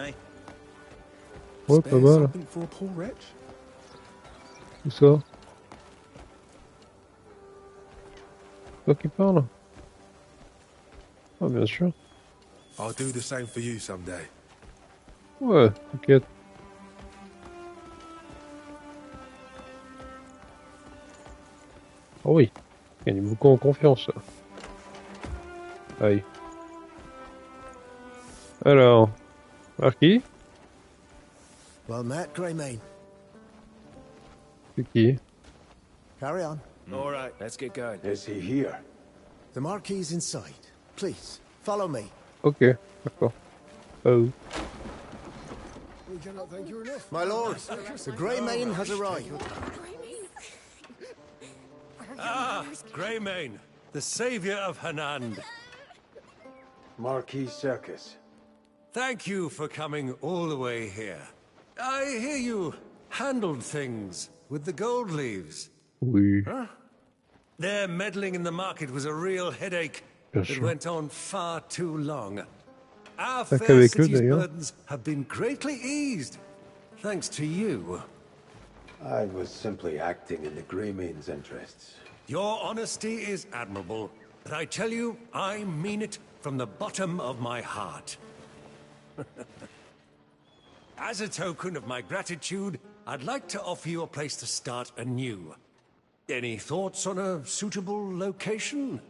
Speaker 1: Ouais, pas mal. Où ça? Toi qui parle? Ah, bien sûr.
Speaker 15: I'll do the same for you someday.
Speaker 1: Ouais, t'inquiète. Oh oui, il gagne beaucoup en confiance. Là. Aïe. Alors, Marquis?
Speaker 2: Well met, Greymane.
Speaker 1: C'est qui?
Speaker 2: Carry on.
Speaker 14: All right, let's get going.
Speaker 4: Is he here?
Speaker 2: The Marquis inside. Please, follow me.
Speaker 1: Ok, d'accord. Oh.
Speaker 2: We cannot thank you enough. My lord, the Greymane has arrived.
Speaker 16: Ah, Greymane, the savior of Hanand.
Speaker 4: Marquis Circus.
Speaker 16: Thank you for coming all the way here. I hear you handled things with the gold leaves.
Speaker 1: Oui.
Speaker 16: Huh? Their meddling in the market was a real headache that went on far too long. Our fair city's burdens have been greatly eased, thanks to you.
Speaker 4: I was simply acting in the Greymane's interests.
Speaker 16: Your honesty is admirable, but I tell you, I mean it from the bottom of my heart. As a token of my gratitude, I'd like to offer you a place to start anew. Any thoughts on a suitable location?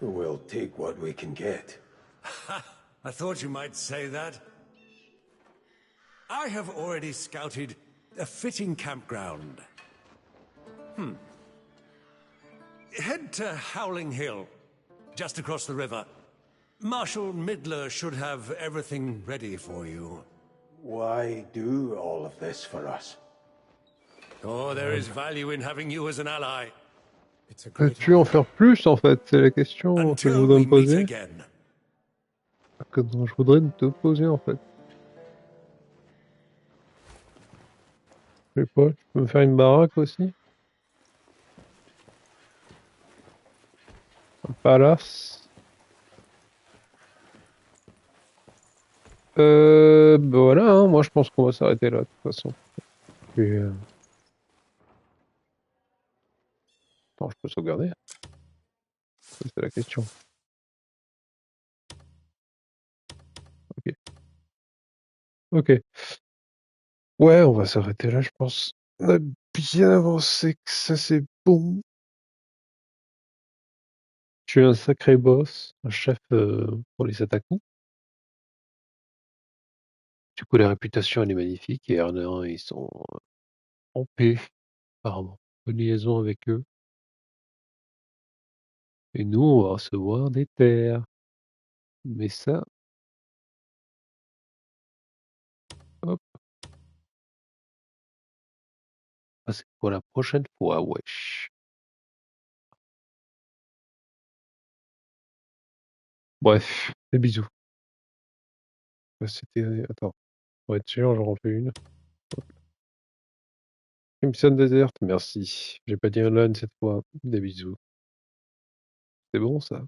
Speaker 4: We'll take what we can get.
Speaker 16: I thought you might say that. I have already scouted a fitting campground. Head to Howling Hill, just across the river. Marshal Midler should have everything ready for you.
Speaker 4: Why do all of this for us?
Speaker 16: Oh, there is value in having you as an ally.
Speaker 1: Peux-tu en faire plus en fait? C'est la question que je voudrais me poser. Que je voudrais te poser en fait. Je sais pas, tu peux me faire une baraque aussi? Un palace? Bah voilà, hein, moi je pense qu'on va s'arrêter là de toute façon. Puis, attends, je peux sauvegarder? C'est la question. Ok. Ok. Ouais, on va s'arrêter là, je pense. On a bien avancé, que ça c'est bon. Tu es un sacré boss, un chef pour les Ataku. Du coup, la réputation elle est magnifique et Erna, ils sont en paix, apparemment. Bonne liaison avec eux. Et nous, on va recevoir des terres. Mais ça, hop, ça, c'est pour la prochaine fois, wesh. Bref, des bisous. C'était... Attends, pour être sûr, j'en refais une. Crimson Desert, merci. J'ai pas dit un LAN cette fois. Des bisous. C'est bon ça?